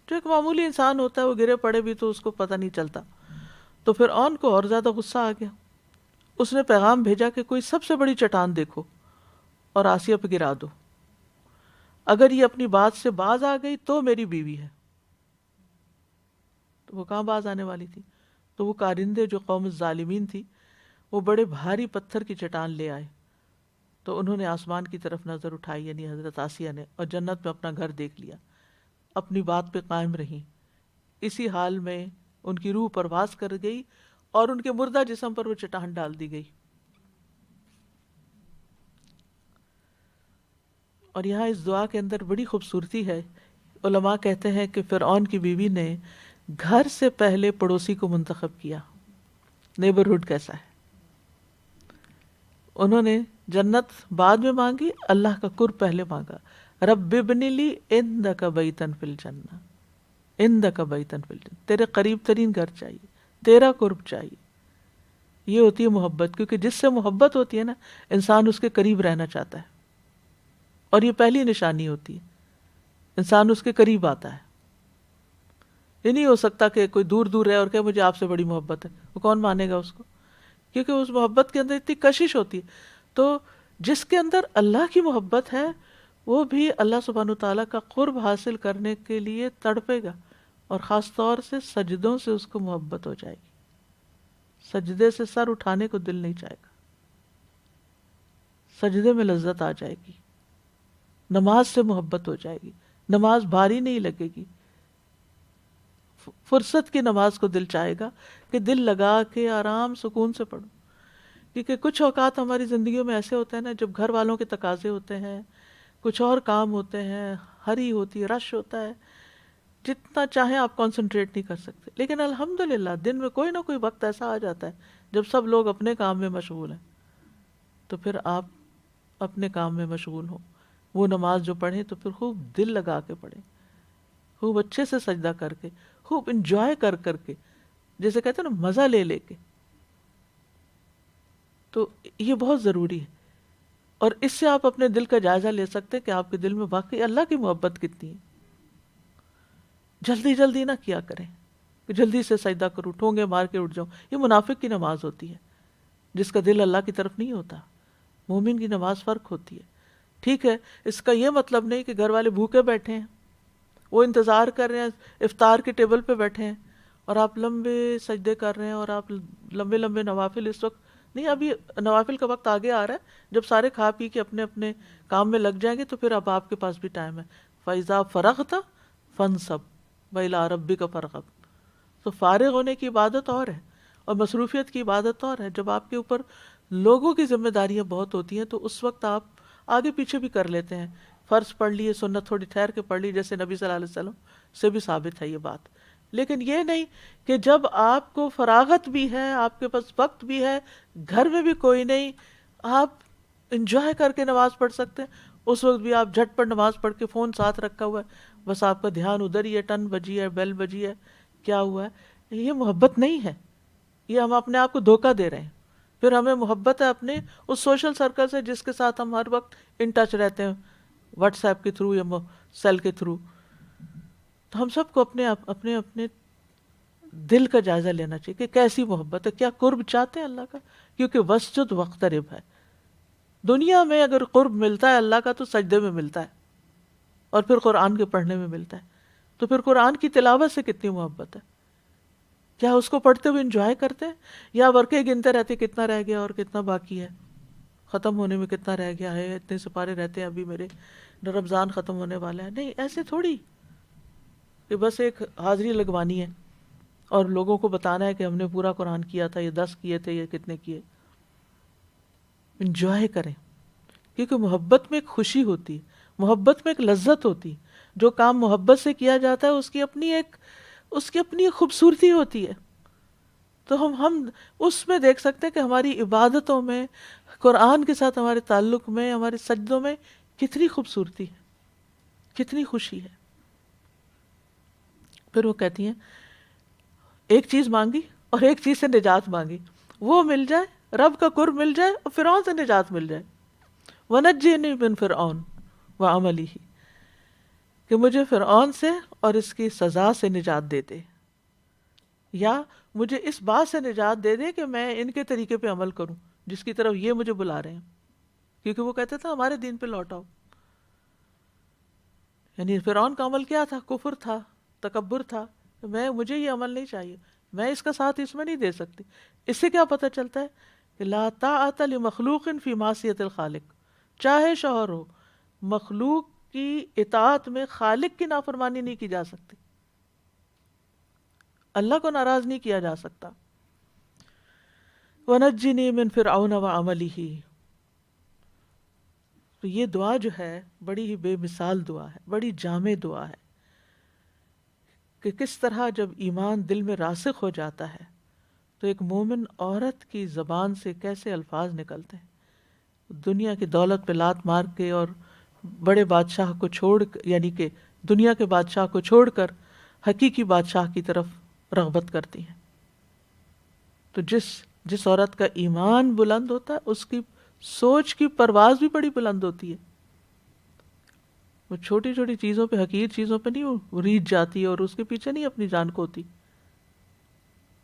Speaker 2: جو ایک معمولی انسان ہوتا ہے وہ گرے پڑے بھی تو اس کو پتہ نہیں چلتا. تو فرعون کو اور زیادہ غصہ آ گیا. اس نے پیغام بھیجا کہ کوئی سب سے بڑی چٹان دیکھو اور آسیہ پہ گرا دو. اگر یہ اپنی بات سے باز آ گئی تو میری بیوی ہے. تو وہ کہاں باز آنے والی تھی؟ تو وہ کارندے جو قوم الظالمین تھی وہ بڑے بھاری پتھر کی چٹان لے آئے. تو انہوں نے آسمان کی طرف نظر اٹھائی، یعنی حضرت آسیہ نے، اور جنت میں اپنا گھر دیکھ لیا. اپنی بات پہ قائم رہیں. اسی حال میں ان کی روح پرواز کر گئی اور ان کے مردہ جسم پر وہ چٹان ڈال دی گئی. اور یہاں اس دعا کے اندر بڑی خوبصورتی ہے. علماء کہتے ہیں کہ فرعون کی بیوی نے گھر سے پہلے پڑوسی کو منتخب کیا. نیبرہڈ کیسا ہے؟ انہوں نے جنت بعد میں مانگی، اللہ کا قرب پہلے مانگا. رب ابن لی عندک بیتا فی الجنہ، عندک بیتا فی الجنہ، تیرے قریب ترین گھر چاہیے، تیرا قرب چاہیے. یہ ہوتی ہے محبت، کیونکہ جس سے محبت ہوتی ہے نا انسان اس کے قریب رہنا چاہتا ہے، اور یہ پہلی نشانی ہوتی ہے، انسان اس کے قریب آتا ہے. یہ نہیں ہو سکتا کہ کوئی دور دور رہے اور کہ مجھے آپ سے بڑی محبت ہے. وہ کون مانے گا اس کو؟ کیونکہ اس محبت کے اندر اتنی کشش ہوتی ہے. تو جس کے اندر اللہ کی محبت ہے وہ بھی اللہ سبحانہ تعالیٰ کا قرب حاصل کرنے کے لیے تڑپے گا، اور خاص طور سے سجدوں سے اس کو محبت ہو جائے گی. سجدے سے سر اٹھانے کو دل نہیں چاہے گا، سجدے میں لذت آ جائے گی. نماز سے محبت ہو جائے گی، نماز بھاری نہیں لگے گی. فرصت کی نماز کو دل چاہے گا کہ دل لگا کے آرام سکون سے پڑھو. کیونکہ کچھ اوقات ہماری زندگیوں میں ایسے ہوتے ہیں نا، جب گھر والوں کے تقاضے ہوتے ہیں، کچھ اور کام ہوتے ہیں، ہری ہوتی ہے، رش ہوتا ہے، جتنا چاہیں آپ کنسنٹریٹ نہیں کر سکتے. لیکن الحمدللہ دن میں کوئی نہ کوئی وقت ایسا آ جاتا ہے جب سب لوگ اپنے کام میں مشغول ہیں، تو پھر آپ اپنے کام میں مشغول ہوں. وہ نماز جو پڑھیں تو پھر خوب دل لگا کے پڑھیں، خوب اچھے سے سجدہ کر کے، خوب انجوائے کر کر کے، جیسے کہتے ہیں نا مزہ لے لے کے. تو یہ بہت ضروری ہے، اور اس سے آپ اپنے دل کا جائزہ لے سکتے ہیں کہ آپ کے دل میں واقعی اللہ کی محبت کتنی ہے. جلدی جلدی نہ کیا کریں کہ جلدی سے سجدہ کروں، ٹھونگے مار کے اٹھ جاؤں. یہ منافق کی نماز ہوتی ہے جس کا دل اللہ کی طرف نہیں ہوتا. مومن کی نماز فرق ہوتی ہے. ٹھیک ہے، اس کا یہ مطلب نہیں کہ گھر والے بھوکے بیٹھے ہیں، وہ انتظار کر رہے ہیں، افطار کے ٹیبل پہ بیٹھے ہیں اور آپ لمبے سجدے کر رہے ہیں اور آپ لمبے لمبے نوافل اس وقت نہیں. ابھی نوافل کا وقت آگے آ رہا ہے، جب سارے کھا پی کے اپنے اپنے کام میں لگ جائیں گے تو پھر اب آپ کے پاس بھی ٹائم ہے. فَإِذَا فَرَغْتَ فَانْصَبْ وَإِلَىٰ رَبِّكَ فَارْغَب. تو فارغ ہونے کی عبادت اور ہے اور مصروفیت کی عبادت اور ہے. جب آپ کے اوپر لوگوں کی ذمہ داریاں بہت ہوتی ہیں تو اس وقت آپ آگے پیچھے بھی کر لیتے ہیں فرض پڑھ لیے، سنت تھوڑی ٹھہر کے پڑھ لی، جیسے نبی صلی اللہ علیہ وسلم سے بھی ثابت ہے یہ بات. لیکن یہ نہیں کہ جب آپ کو فراغت بھی ہے، آپ کے پاس وقت بھی ہے، گھر میں بھی کوئی نہیں، آپ انجوائے کر کے نماز پڑھ سکتے ہیں، اس وقت بھی آپ جھٹ پر نماز پڑھ کے فون ساتھ رکھا ہوا ہے، بس آپ کا دھیان ادھر ہی ہے، ٹن بجی ہے، بیل بجی ہے، کیا ہوا ہے. یہ محبت نہیں ہے، یہ ہم اپنے آپ کو دھوکہ دے رہے ہیں. پھر ہمیں محبت ہے اپنے اس سوشل سرکل سے جس کے ساتھ ہم ہر وقت ان ٹچ رہتے ہیں، واٹس ایپ کے تھرو یا سیل کے تھرو. تو ہم سب کو اپنے دل کا جائزہ لینا چاہیے کہ کیسی محبت ہے، کیا قرب چاہتے ہیں اللہ کا. کیونکہ وسجد واقترب ہے. دنیا میں اگر قرب ملتا ہے اللہ کا تو سجدے میں ملتا ہے، اور پھر قرآن کے پڑھنے میں ملتا ہے. تو پھر قرآن کی تلاوت سے کتنی محبت ہے. کیا اس کو پڑھتے ہوئے انجوائے کرتے ہیں، یا ورقے گنتے رہتے کتنا رہ گیا اور کتنا باقی ہے، ختم ہونے میں کتنا رہ گیا ہے، اتنے سپارے رہتے ہیں ابھی میرے، رمضان ختم ہونے والا ہے. نہیں، ایسے تھوڑی کہ بس ایک حاضری لگوانی ہے اور لوگوں کو بتانا ہے کہ ہم نے پورا قرآن کیا تھا، یہ 10 کیے تھے، یہ کتنے کیے. انجوائے کریں، کیونکہ محبت میں ایک خوشی ہوتی ہے، محبت میں ایک لذت ہوتی ہے. جو کام محبت سے کیا جاتا ہے اس کی اپنی ایک خوبصورتی ہوتی ہے. تو ہم اس میں دیکھ سکتے ہیں کہ ہماری عبادتوں میں، قرآن کے ساتھ ہمارے تعلق میں، ہمارے سجدوں میں کتنی خوبصورتی ہے، کتنی خوشی ہے. پھر وہ کہتی ہیں ایک چیز مانگی اور ایک چیز سے نجات مانگی، وہ مل جائے، رب کا قرب مل جائے اور فرعون سے نجات مل جائے. وَنَجِّنِي مِن فِرْعَوْنَ وَعَمَلِهِ، کہ مجھے فرعون سے اور اس کی سزا سے نجات دے دے، یا مجھے اس بات سے نجات دے دے کہ میں ان کے طریقے پہ عمل کروں جس کی طرف یہ مجھے بلا رہے ہیں. کیونکہ وہ کہتے تھے ہمارے دین پہ لوٹ آؤ. یعنی فرعون کا عمل کیا تھا؟ کفر تھا، تکبر تھا. مجھے یہ عمل نہیں چاہیے، میں اس کا ساتھ اس میں نہیں دے سکتی. اس سے کیا پتہ چلتا ہے کہ لا طاعۃ لمخلوق فی معصیۃ الخالق. چاہے شوہر ہو، مخلوق کی اطاعت میں خالق کی نافرمانی نہیں کی جا سکتی، اللہ کو ناراض نہیں کیا جا سکتا. وَنَجِّنِي مِن فِرْعَوْنَ وَعَمَلِهِ. تو یہ دعا جو ہے بڑی ہی بے مثال دعا ہے، بڑی جامع دعا ہے کہ کس طرح جب ایمان دل میں راسخ ہو جاتا ہے تو ایک مومن عورت کی زبان سے کیسے الفاظ نکلتے ہیں. دنیا کی دولت پہ لات مار کے اور بڑے بادشاہ کو چھوڑ، یعنی کہ دنیا کے بادشاہ کو چھوڑ کر حقیقی بادشاہ کی طرف رغبت کرتی ہیں. تو جس عورت کا ایمان بلند ہوتا ہے اس کی سوچ کی پرواز بھی بڑی بلند ہوتی ہے. وہ چھوٹی چھوٹی چیزوں پہ، حقیر چیزوں پہ نہیں وہ ریجھ جاتی ہے اور اس کے پیچھے نہیں اپنی جان کھوتی.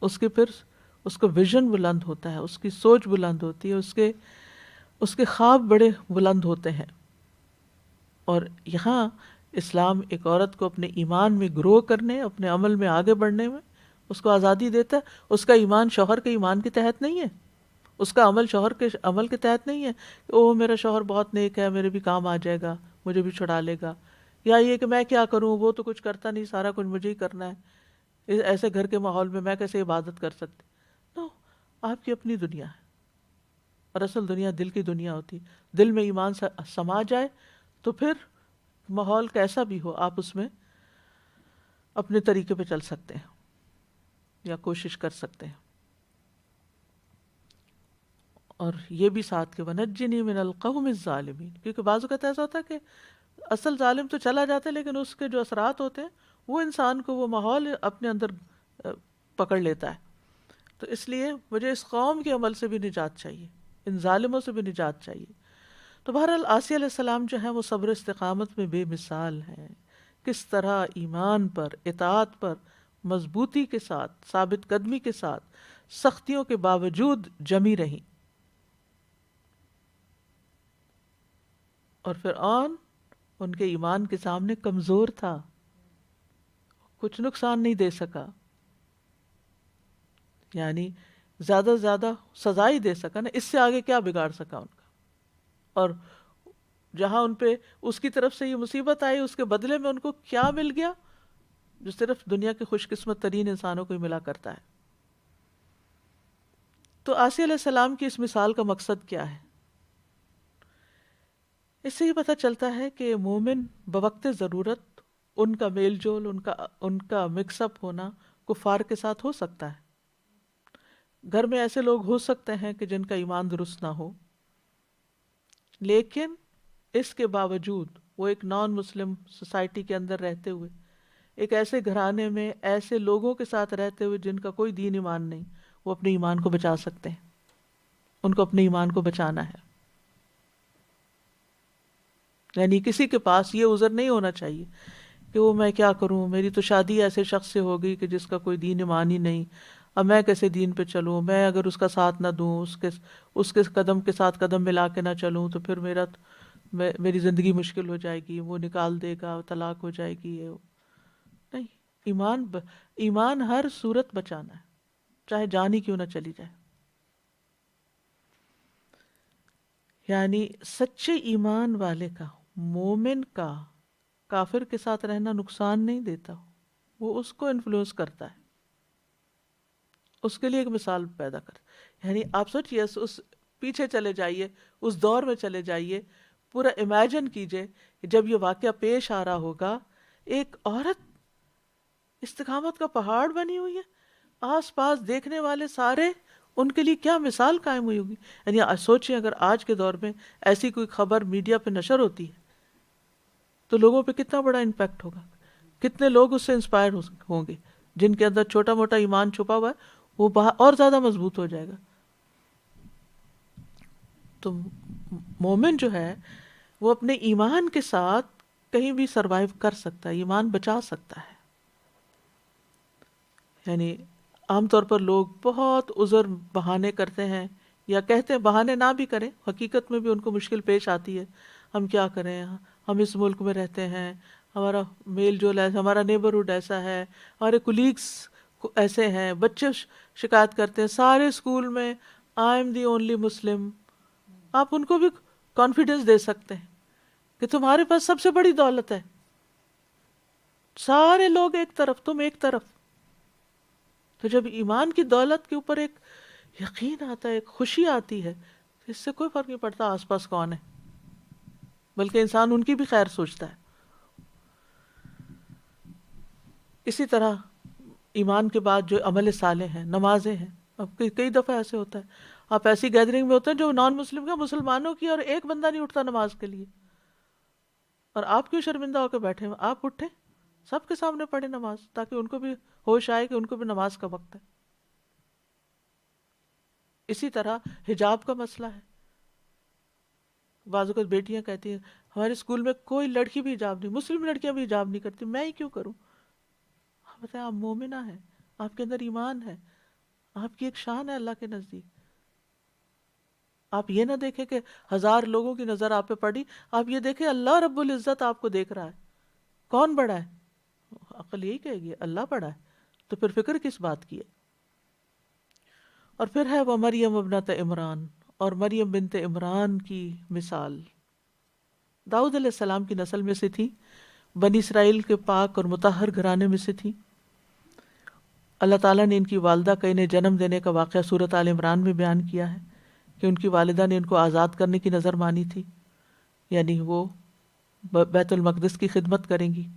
Speaker 2: اس کا ویژن بلند ہوتا ہے، اس کی سوچ بلند ہوتی ہے، اس کے خواب بڑے بلند ہوتے ہیں. اور یہاں اسلام ایک عورت کو اپنے ایمان میں گرو کرنے، اپنے عمل میں آگے بڑھنے میں اس کو آزادی دیتا ہے. اس کا ایمان شوہر کے ایمان کے تحت نہیں ہے، اس کا عمل شوہر کے عمل کے تحت نہیں ہے کہ اوہ میرا شوہر بہت نیک ہے، میرے بھی کام آ جائے گا، مجھے بھی چھڑا لے گا، یا یہ کہ میں کیا کروں، وہ تو کچھ کرتا نہیں، سارا کچھ مجھے ہی کرنا ہے، ایسے گھر کے ماحول میں کیسے عبادت کر سکتی. نو، آپ کی اپنی دنیا ہے، اور اصل دنیا دل کی دنیا ہوتی. دل میں ایمان سما جائے تو پھر ماحول کیسا بھی ہو آپ اس میں اپنے طریقے پہ چل سکتے ہیں یا کوشش کر سکتے ہیں. اور یہ بھی ساتھ کہ وَنَجِّنِي مِنَ الْقَوْمِ الظَّالِمِينَ، کیونکہ بعض اوقات ایسا ہوتا ہے کہ اصل ظالم تو چلا جاتا ہے لیکن اس کے جو اثرات ہوتے ہیں وہ انسان کو، وہ ماحول اپنے اندر پکڑ لیتا ہے. تو اس لیے مجھے اس قوم کے عمل سے بھی نجات چاہیے، ان ظالموں سے بھی نجات چاہیے. تو بہرحال آسیہ علیہ السلام جو ہیں وہ صبر استقامت میں بے مثال ہیں. کس طرح ایمان پر، اطاعت پر مضبوطی کے ساتھ، ثابت قدمی کے ساتھ، سختیوں کے باوجود جمی رہیں. اور فرعون ان کے ایمان کے سامنے کمزور تھا، کچھ نقصان نہیں دے سکا، یعنی زیادہ سے زیادہ سزا ہی دے سکا نا، اس سے آگے کیا بگاڑ سکا ان کا. اور جہاں ان پہ اس کی طرف سے یہ مصیبت آئی، اس کے بدلے میں ان کو کیا مل گیا جو صرف دنیا کے خوش قسمت ترین انسانوں کو ہی ملا کرتا ہے. تو آسیہ علیہ السلام کی اس مثال کا مقصد کیا ہے؟ اس سے یہ پتہ چلتا ہے کہ مومن بوقت ضرورت ان کا میل جول، ان کا مکس اپ ہونا کفار کے ساتھ ہو سکتا ہے. گھر میں ایسے لوگ ہو سکتے ہیں کہ جن کا ایمان درست نہ ہو، لیکن اس کے باوجود وہ ایک نان مسلم سوسائٹی کے اندر رہتے ہوئے، ایک ایسے گھرانے میں ایسے لوگوں کے ساتھ رہتے ہوئے جن کا کوئی دین ایمان نہیں، وہ اپنے ایمان کو بچا سکتے ہیں. ان کو اپنے ایمان کو بچانا ہے. یعنی کسی کے پاس یہ عذر نہیں ہونا چاہیے کہ وہ میں کیا کروں، میری تو شادی ایسے شخص سے ہو گئی کہ جس کا کوئی دین ایمان ہی نہیں، اب میں کیسے دین پہ چلوں، میں اگر اس کا ساتھ نہ دوں، اس کے قدم کے ساتھ قدم ملا کے نہ چلوں تو پھر میری زندگی مشکل ہو جائے گی، وہ نکال دے گا، طلاق ہو جائے گی. نہیں، ایمان ہر صورت بچانا ہے، چاہے جان ہی کیوں نہ چلی جائے. یعنی سچے ایمان والے کا، مومن کا کافر کے ساتھ رہنا نقصان نہیں دیتا، وہ اس کو انفلوئنس کرتا ہے، اس کے لیے ایک مثال پیدا کرتا. یعنی آپ سوچئے، اس پیچھے چلے جائیے، اس دور میں چلے جائیے، پورا امیجن کیجئے کہ جب یہ واقعہ پیش آ رہا ہوگا، ایک عورت استقامت کا پہاڑ بنی ہوئی ہے، آس پاس دیکھنے والے سارے ان کے لیے کیا مثال قائم ہوئی ہوگی. یعنی سوچیں اگر آج کے دور میں ایسی کوئی خبر میڈیا پہ نشر ہوتی ہے تو لوگوں پہ کتنا بڑا امپیکٹ ہوگا، کتنے لوگ اس سے انسپائر ہوں گے. جن کے اندر چھوٹا موٹا ایمان چھپا ہوا ہے وہ اور زیادہ مضبوط ہو جائے گا. تو مومن جو ہے وہ اپنے ایمان کے ساتھ کہیں بھی سروائیو کر سکتا ہے، ایمان بچا سکتا ہے. یعنی عام طور پر لوگ بہت عذر بہانے کرتے ہیں، یا کہتے ہیں بہانے نہ بھی کریں، حقیقت میں بھی ان کو مشکل پیش آتی ہے. ہم کیا کریں، ہم اس ملک میں رہتے ہیں، ہمارا میل جول ایسا، ہمارا نیبرہڈ ایسا ہے، ہمارے کولیگس ایسے ہیں، بچے شکایت کرتے ہیں سارے اسکول میں I am the only Muslim. آپ ان کو بھی کانفیڈنس دے سکتے ہیں کہ تمہارے پاس سب سے بڑی دولت ہے، سارے لوگ ایک طرف، تم ایک طرف. تو جب ایمان کی دولت کے اوپر ایک یقین آتا ہے، ایک خوشی آتی ہے، تو اس سے کوئی فرق نہیں پڑتا آس پاس کون ہے، بلکہ انسان ان کی بھی خیر سوچتا ہے. اسی طرح ایمان کے بعد جو عمل صالح ہیں، نمازیں ہیں. اب کئی دفعہ ایسے ہوتا ہے، آپ ایسی گیدرنگ میں ہوتے ہیں جو نان مسلم کا، مسلمانوں کی، اور ایک بندہ نہیں اٹھتا نماز کے لیے، اور آپ کیوں شرمندہ ہو کے بیٹھے ہیں؟ آپ اٹھیں، سب کے سامنے پڑھیں نماز، تاکہ ان کو بھی ہوش آئے کہ ان کو بھی نماز کا وقت ہے. اسی طرح حجاب کا مسئلہ ہے. بعض اوقات بیٹیاں کہتی ہیں ہمارے اسکول میں کوئی لڑکی بھی حجاب نہیں، مسلم لڑکیاں بھی حجاب نہیں کرتی، میں ہی کیوں کروں؟ آپ بتائیں، آپ مومنہ ہیں، آپ کے اندر ایمان ہے، آپ کی ایک شان ہے اللہ کے نزدیک. آپ یہ نہ دیکھیں کہ 1000 لوگوں کی نظر آپ پہ پڑی، آپ یہ دیکھیں اللہ رب العزت آپ کو دیکھ رہا ہے. کون بڑا ہے؟ عقل یہی کہے گی اللہ بڑا ہے، تو پھر فکر کس بات کی ہے؟ اور پھر ہے وہ مریم ابنت عمران، اور مریم بنت عمران کی مثال. داؤد علیہ السلام کی نسل میں سے تھی، بنی اسرائیل کے پاک اور مطہر گھرانے میں سے تھی. اللہ تعالیٰ نے ان کی والدہ کا انہیں جنم دینے کا واقعہ سورۃ آل عمران میں بیان کیا ہے کہ ان کی والدہ نے ان کو آزاد کرنے کی نظر مانی تھی، یعنی وہ بیت المقدس کی خدمت کریں گی،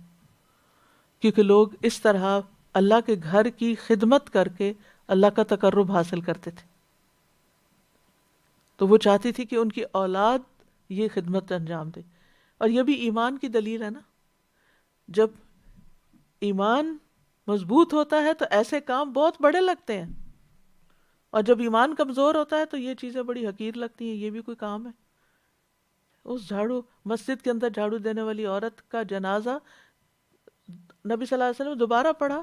Speaker 2: کیونکہ لوگ اس طرح اللہ کے گھر کی خدمت کر کے اللہ کا تقرب حاصل کرتے تھے. تو وہ چاہتی تھی کہ ان کی اولاد یہ خدمت انجام دے. اور یہ بھی ایمان کی دلیل ہے نا، جب ایمان مضبوط ہوتا ہے تو ایسے کام بہت بڑے لگتے ہیں، اور جب ایمان کمزور ہوتا ہے تو یہ چیزیں بڑی حقیر لگتی ہیں. یہ بھی کوئی کام ہے؟ اس مسجد کے اندر جھاڑو دینے والی عورت کا جنازہ نبی صلی اللہ علیہ وسلم دوبارہ پڑھا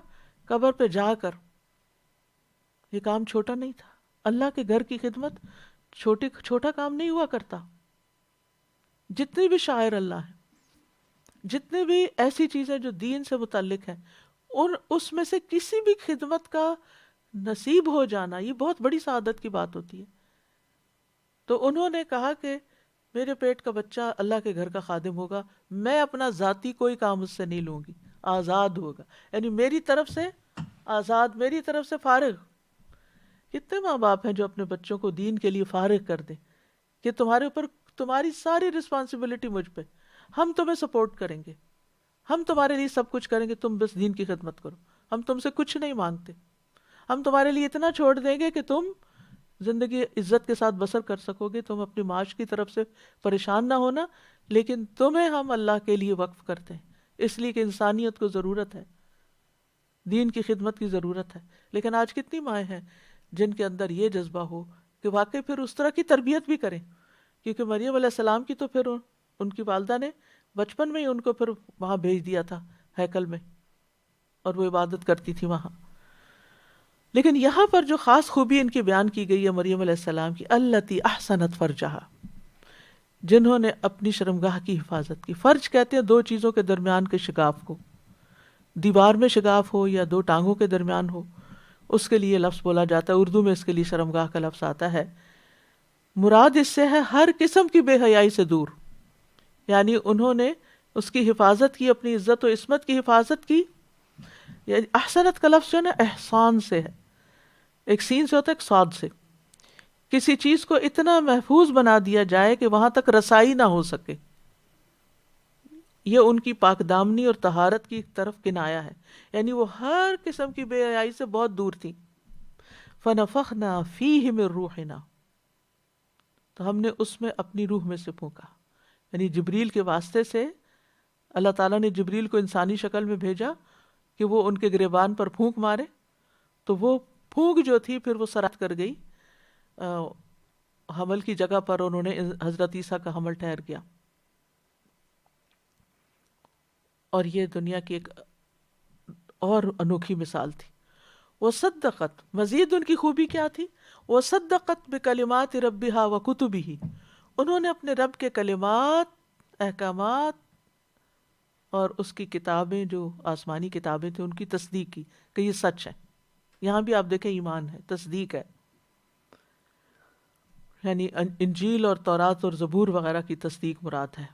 Speaker 2: قبر پہ جا کر. یہ کام چھوٹا نہیں تھا. اللہ کے گھر کی خدمت چھوٹا کام نہیں ہوا کرتا. جتنی بھی شاعر اللہ ہیں، جتنی بھی ایسی چیزیں جو دین سے متعلق ہیں، اس میں سے کسی بھی خدمت کا نصیب ہو جانا یہ بہت بڑی سعادت کی بات ہوتی ہے. تو انہوں نے کہا کہ میرے پیٹ کا بچہ اللہ کے گھر کا خادم ہوگا، میں اپنا ذاتی کوئی کام اس سے نہیں لوں گی، آزاد ہوگا، یعنی میری طرف سے آزاد، میری طرف سے فارغ. کتنے ماں باپ ہیں جو اپنے بچوں کو دین کے لیے فارغ کر دیں کہ تمہارے اوپر تمہاری ساری رسپانسبلٹی مجھ پہ، ہم تمہیں سپورٹ کریں گے، ہم تمہارے لیے سب کچھ کریں گے، تم بس دین کی خدمت کرو، ہم تم سے کچھ نہیں مانگتے، ہم تمہارے لیے اتنا چھوڑ دیں گے کہ تم زندگی عزت کے ساتھ بسر کر سکو گے، تم اپنی معاش کی طرف سے پریشان نہ ہونا، لیکن تمہیں ہم اللہ کے لیے وقف کرتے ہیں، اس لیے کہ انسانیت کو ضرورت ہے، دین کی خدمت کی ضرورت ہے۔ لیکن آج کتنی مائیں ہیں جن کے اندر یہ جذبہ ہو کہ واقعی پھر اس طرح کی تربیت بھی کریں، کیونکہ مریم علیہ السلام کی تو پھر ان کی والدہ نے بچپن میں ہی ان کو پھر وہاں بھیج دیا تھا ہیکل میں، اور وہ عبادت کرتی تھی وہاں۔ لیکن یہاں پر جو خاص خوبی ان کی بیان کی گئی ہے مریم علیہ السلام کی، التی احسنت فرجہا، جنہوں نے اپنی شرمگاہ کی حفاظت کی۔ فرج کہتے ہیں دو چیزوں کے درمیان کے شگاف کو، دیوار میں شگاف ہو یا دو ٹانگوں کے درمیان ہو، اس کے لیے لفظ بولا جاتا ہے، اردو میں اس کے لیے شرمگاہ کا لفظ آتا ہے۔ مراد اس سے ہے ہر قسم کی بے حیائی سے دور، یعنی انہوں نے اس کی حفاظت کی، اپنی عزت و عصمت کی حفاظت کی۔ یعنی احسنت کا لفظ جو ہے نا احسان سے ہے، ایک سین سے ہوتا ہے ایک صاد سے، کسی چیز کو اتنا محفوظ بنا دیا جائے کہ وہاں تک رسائی نہ ہو سکے، یہ ان کی پاک دامنی اور طہارت کی طرف کنایا ہے، یعنی وہ ہر قسم کی بے حیائی سے بہت دور تھی۔ فنفخنا فیہ من روحنا، تو ہم نے اس میں اپنی روح میں سے پھونکا، یعنی جبریل کے واسطے سے اللہ تعالیٰ نے جبریل کو انسانی شکل میں بھیجا کہ وہ ان کے گریبان پر پھونک مارے، تو وہ پھونک جو تھی پھر وہ سرات کر گئی حمل کی جگہ پر، انہوں نے حضرت عیسیٰ کا حمل ٹھہر گیا۔ اور یہ دنیا کی ایک اور انوکھی مثال تھی۔ وصدقت، مزید ان کی خوبی کیا تھی؟ وصدقت بکلمات ربها وکتبہ، انہوں نے اپنے رب کے کلمات، احکامات اور اس کی کتابیں جو آسمانی کتابیں تھیں ان کی تصدیق کی کہ یہ سچ ہے۔ یہاں بھی آپ دیکھیں ایمان ہے، تصدیق ہے، یعنی انجیل اور تورات اور زبور وغیرہ کی تصدیق مراد ہے۔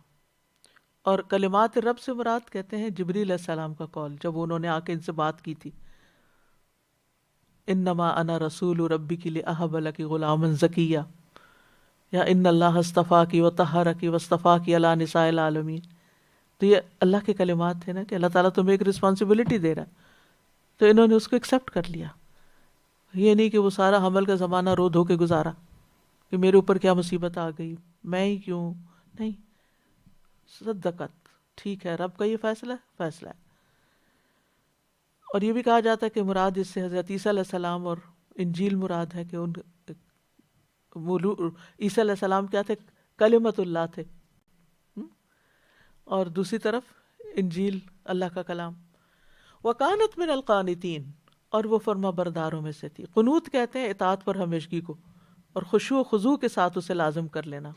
Speaker 2: اور کلمات رب سے مراد کہتے ہیں جبریل علیہ السلام کا قول، جب انہوں نے آ کے ان سے بات کی تھی، انما انا رسول ربک لاہب لک غلاما زکیا، یا ان اللہ اصطفاک وطہرک واصطفاک علی نساء العالمین۔ تو یہ اللہ کے کلمات تھے نا کہ اللہ تعالیٰ تمہیں ایک رسپانسبلٹی دے رہا ہے، تو انہوں نے اس کو ایکسیپٹ کر لیا۔ یہ نہیں کہ وہ سارا حمل کا زمانہ رو دھو کے گزارا کہ میرے اوپر کیا مصیبت آ گئی، میں ہی کیوں، نہیں، صدقت، ٹھیک ہے رب کا یہ فیصلہ ہے۔ اور یہ بھی کہا جاتا ہے کہ مراد اس سے حضرت عیسیٰ علیہ السلام اور انجیل مراد ہے کہ ان عیسیٰ علیہ السلام کیا تھے؟ کلمت اللہ تھے، اور دوسری طرف انجیل اللہ کا کلام۔ وکانت من القانتین، اور وہ فرما برداروں میں سے تھی۔ قنوت کہتے ہیں اطاعت پر ہمیشگی کو، اور خشوع و خضوع کے ساتھ اسے لازم کر لینا۔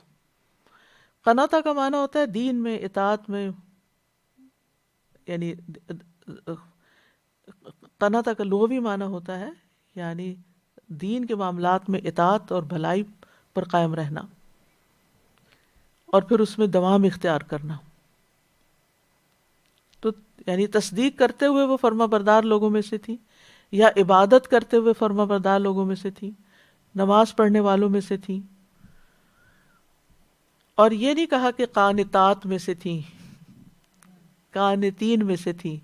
Speaker 2: قناطہ کا معنی ہوتا ہے دین میں اطاعت میں، یعنی قناطہ کا لغوی معنی ہوتا ہے یعنی دین کے معاملات میں اطاعت اور بھلائی پر قائم رہنا، اور پھر اس میں دوام اختیار کرنا۔ تو یعنی تصدیق کرتے ہوئے وہ فرما بردار لوگوں میں سے تھی، یا عبادت کرتے ہوئے فرما بردار لوگوں میں سے تھی، نماز پڑھنے والوں میں سے تھی۔ اور یہ نہیں کہا کہ قانتات میں سے تھیں، قانتین میں سے تھی،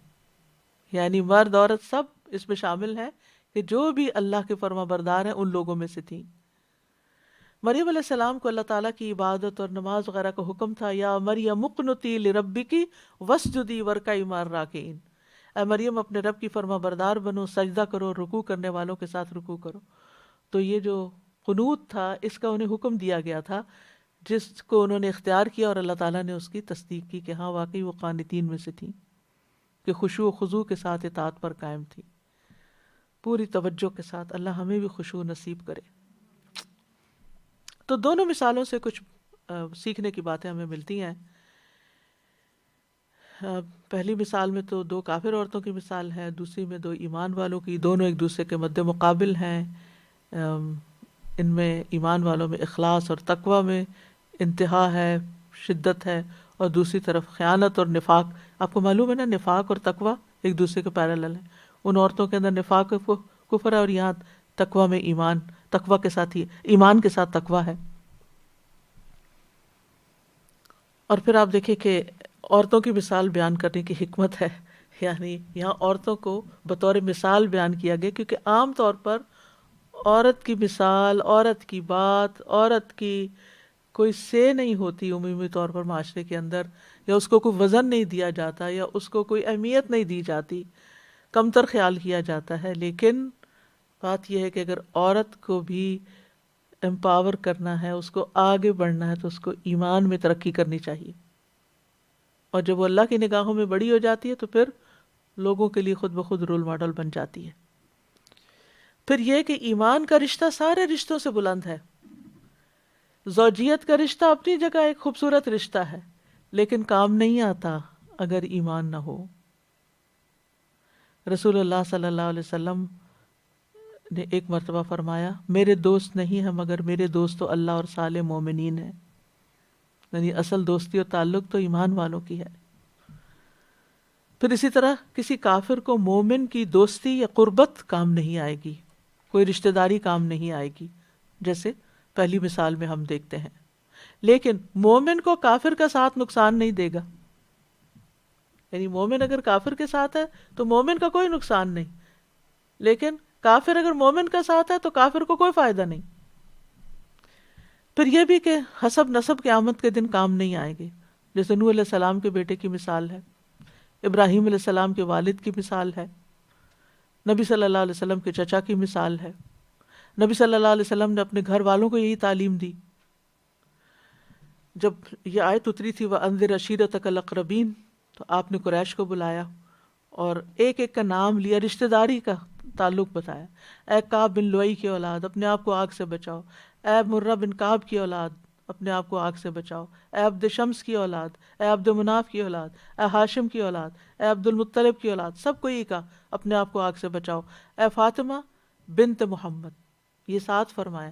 Speaker 2: یعنی مرد عورت سب اس میں شامل ہے کہ جو بھی اللہ کے فرما بردار ہیں ان لوگوں میں سے تھی۔ مریم علیہ السلام کو اللہ تعالیٰ کی عبادت اور نماز وغیرہ کا حکم تھا، یا مریم اقنتی لربکی واسجدی وارکعی مع الراکعین، اے مریم اپنے رب کی فرما بردار بنو، سجدہ کرو، رکوع کرنے والوں کے ساتھ رکوع کرو۔ تو یہ جو قنوت تھا اس کا انہیں حکم دیا گیا تھا، جس کو انہوں نے اختیار کیا، اور اللہ تعالیٰ نے اس کی تصدیق کی کہ ہاں واقعی وہ قانتین میں سے تھیں، کہ خشوع و خضوع کے ساتھ اطاعت پر قائم تھی، پوری توجہ کے ساتھ۔ اللہ ہمیں بھی خشوع نصیب کرے۔ تو دونوں مثالوں سے کچھ سیکھنے کی باتیں ہمیں ملتی ہیں۔ پہلی مثال میں تو دو کافر عورتوں کی مثال ہے، دوسری میں دو ایمان والوں کی، دونوں ایک دوسرے کے مد مقابل ہیں۔ ان میں ایمان والوں میں اخلاص اور تقوی میں انتہا ہے، شدت ہے، اور دوسری طرف خیانت اور نفاق۔ آپ کو معلوم ہے نا نفاق اور تقوی ایک دوسرے کے پیرالل ہیں۔ ان عورتوں کے اندر نفاق کفر ہے، اور یہاں تقوی میں ایمان، تقوی کے ساتھ ہی ایمان کے ساتھ تقوی ہے۔ اور پھر آپ دیکھیں کہ عورتوں کی مثال بیان کرنے کی حکمت ہے، یعنی یہاں عورتوں کو بطور مثال بیان کیا گیا، کیونکہ عام طور پر عورت کی مثال، عورت کی بات، عورت کی کوئی سے نہیں ہوتی عمومی طور پر معاشرے کے اندر، یا اس کو کوئی وزن نہیں دیا جاتا، یا اس کو کوئی اہمیت نہیں دی جاتی، کمتر خیال کیا جاتا ہے۔ لیکن بات یہ ہے کہ اگر عورت کو بھی امپاور کرنا ہے، اس کو آگے بڑھنا ہے، تو اس کو ایمان میں ترقی کرنی چاہیے، اور جب وہ اللہ کی نگاہوں میں بڑی ہو جاتی ہے تو پھر لوگوں کے لیے خود بخود رول ماڈل بن جاتی ہے۔ پھر یہ کہ ایمان کا رشتہ سارے رشتوں سے بلند ہے۔ زوجیت کا رشتہ اپنی جگہ ایک خوبصورت رشتہ ہے، لیکن کام نہیں آتا اگر ایمان نہ ہو۔ رسول اللہ صلی اللہ علیہ وسلم نے ایک مرتبہ فرمایا، میرے دوست نہیں ہیں مگر میرے دوست تو اللہ اور صالح مومنین ہیں، یعنی اصل دوستی اور تعلق تو ایمان والوں کی ہے۔ پھر اسی طرح کسی کافر کو مومن کی دوستی یا قربت کام نہیں آئے گی، کوئی رشتہ داری کام نہیں آئے گی، جیسے پہلی مثال میں ہم دیکھتے ہیں۔ لیکن مومن کو کافر کا ساتھ نقصان نہیں دے گا، یعنی مومن اگر کافر کے ساتھ ہے تو مومن کا کوئی نقصان نہیں، لیکن کافر اگر مومن کا ساتھ ہے تو کافر کو کوئی فائدہ نہیں۔ پھر یہ بھی کہ حسب نسب قیامت کے دن کام نہیں آئیں گے، جیسے نوح علیہ السلام کے بیٹے کی مثال ہے، ابراہیم علیہ السلام کے والد کی مثال ہے، نبی صلی اللہ علیہ وسلم کے چچا کی مثال ہے۔ نبی صلی اللہ علیہ وسلم نے اپنے گھر والوں کو یہی تعلیم دی۔ جب یہ آیت اتری تھی وَأَنذِرْ عَشِيرَتَكَ الْأَقْرَبِينَ، تو آپ نے قریش کو بلایا اور ایک ایک کا نام لیا، رشتہ داری کا تعلق بتایا۔ اے کعب بن لؤی کی اولاد، اپنے آپ کو آگ سے بچاؤ۔ اے مرہ بن کعب کی اولاد، اپنے آپ کو آگ سے بچاؤ۔ اے عبد شمس کی اولاد، اے عبد مناف کی اولاد، اے ہاشم کی اولاد، اے عبد المطلب کی اولاد، سب کو یہ کہا اپنے آپ کو آگ سے بچاؤ۔ اے فاطمہ بنت محمد، یہ ساتھ فرمایا،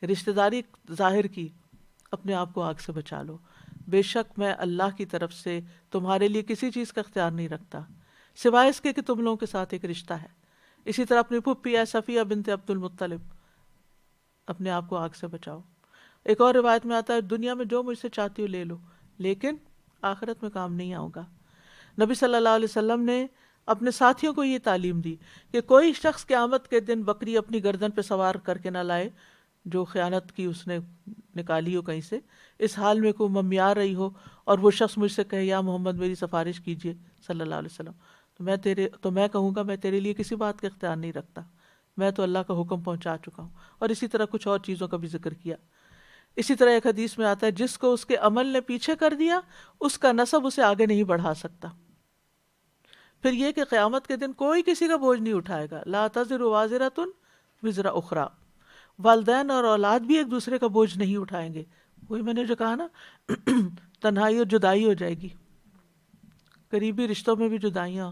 Speaker 2: رشتہ داری ظاہر کی، اپنے آپ کو آگ سے بچا لو۔ بے شک میں اللہ کی طرف سے تمہارے لیے کسی چیز کا اختیار نہیں رکھتا سوائے اس کے کہ تم لوگوں کے ساتھ ایک رشتہ ہے۔ اسی طرح اپنی پھپھی ہے صفیہ بنت عبد المطلب، اپنے آپ کو آگ سے بچاؤ۔ ایک اور روایت میں آتا ہے دنیا میں جو مجھ سے چاہتی ہو لے لو، لیکن آخرت میں کام نہیں آؤں گا۔ نبی صلی اللہ علیہ وسلم نے اپنے ساتھیوں کو یہ تعلیم دی کہ کوئی شخص قیامت کے دن بکری اپنی گردن پہ سوار کر کے نہ لائے جو خیانت کی اس نے نکالی ہو کہیں سے، اس حال میں کوئی ممیار رہی ہو اور وہ شخص مجھ سے کہے یا محمد میری سفارش کیجیے صلی اللہ علیہ وسلم، تو میں کہوں گا میں تیرے لیے کسی بات کا اختیار نہیں رکھتا، میں تو اللہ کا حکم پہنچا چکا ہوں۔ اور اسی طرح کچھ اور چیزوں کا بھی ذکر کیا۔ اسی طرح ایک حدیث میں آتا ہے جس کو اس کے عمل نے پیچھے کر دیا اس کا نسب اسے آگے نہیں بڑھا سکتا۔ پھر یہ کہ قیامت کے دن کوئی کسی کا بوجھ نہیں اٹھائے گا، لا تزر وازرۃ وزر اخری، والدین اور اولاد بھی ایک دوسرے کا بوجھ نہیں اٹھائیں گے۔ وہی میں نے جو کہا نا تنہائی اور جدائی ہو جائے گی، قریبی رشتوں میں بھی جدائیاں،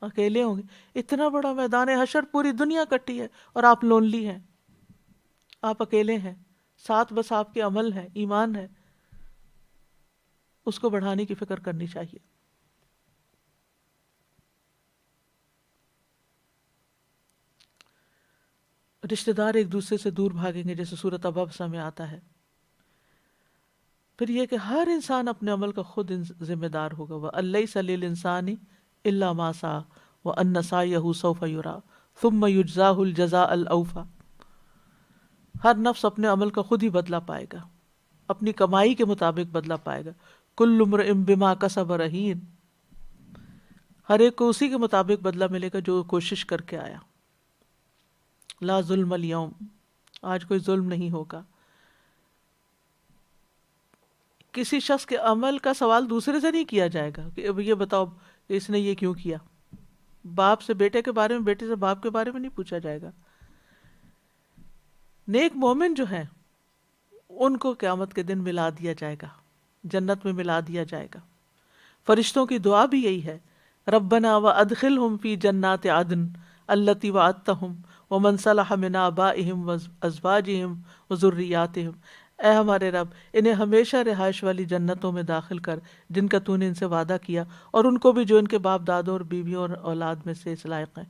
Speaker 2: اکیلے ہوں گے۔ اتنا بڑا میدان حشر، پوری دنیا کٹی ہے اور آپ لونلی ہیں، آپ اکیلے ہیں، ساتھ بس آپ کے عمل ہے، ایمان ہے، اس کو بڑھانے کی فکر کرنی چاہیے۔ رشتہ دار ایک دوسرے سے دور بھاگیں گے، جیسے سورۃ ابسہ میں آتا ہے۔ پھر یہ کہ ہر انسان اپنے عمل کا خود ذمہ دار ہوگا، وَأَلَّيْسَ لِلْإِنسَانِ إِلَّا مَا سَعَىٰ وَأَنَّ سَعْيَهُ سَوْفَ يُرَىٰ ثُمَّ يُجْزَاهُ الْجَزَاءَ الْأَوْفَىٰ۔ ہر نفس اپنے عمل کا خود ہی بدلہ پائے گا، اپنی کمائی کے مطابق بدلہ پائے گا۔ كُلُّ امْرِئٍ بِمَا كَسَبَ رَهِينٌ، ہر ایک کو اسی کے مطابق بدلہ ملے گا جو کوشش کر کے آیا۔ لا ظلم اليوم، آج کوئی ظلم نہیں ہوگا۔ کسی شخص کے عمل کا سوال دوسرے سے نہیں کیا جائے گا کہ اب یہ بتاؤ کہ اس نے یہ کیوں کیا۔ باپ سے بیٹے کے بارے میں، بیٹے سے باپ کے بارے میں نہیں پوچھا جائے گا۔ نیک مومن جو ہیں ان کو قیامت کے دن ملا دیا جائے گا، جنت میں ملا دیا جائے گا۔ فرشتوں کی دعا بھی یہی ہے، ربنا وادخلہم فی جنات عدن التی وعدتہم ومن صلح من آبائہم وازواجہم وذریاتہم، اے ہمارے رب انہیں ہمیشہ رہائش والی جنتوں میں داخل کر جن کا تو نے ان سے وعدہ کیا، اور ان کو بھی جو ان کے باپ دادوں اور بیویوں اور اولاد میں سے اس لائق ہیں۔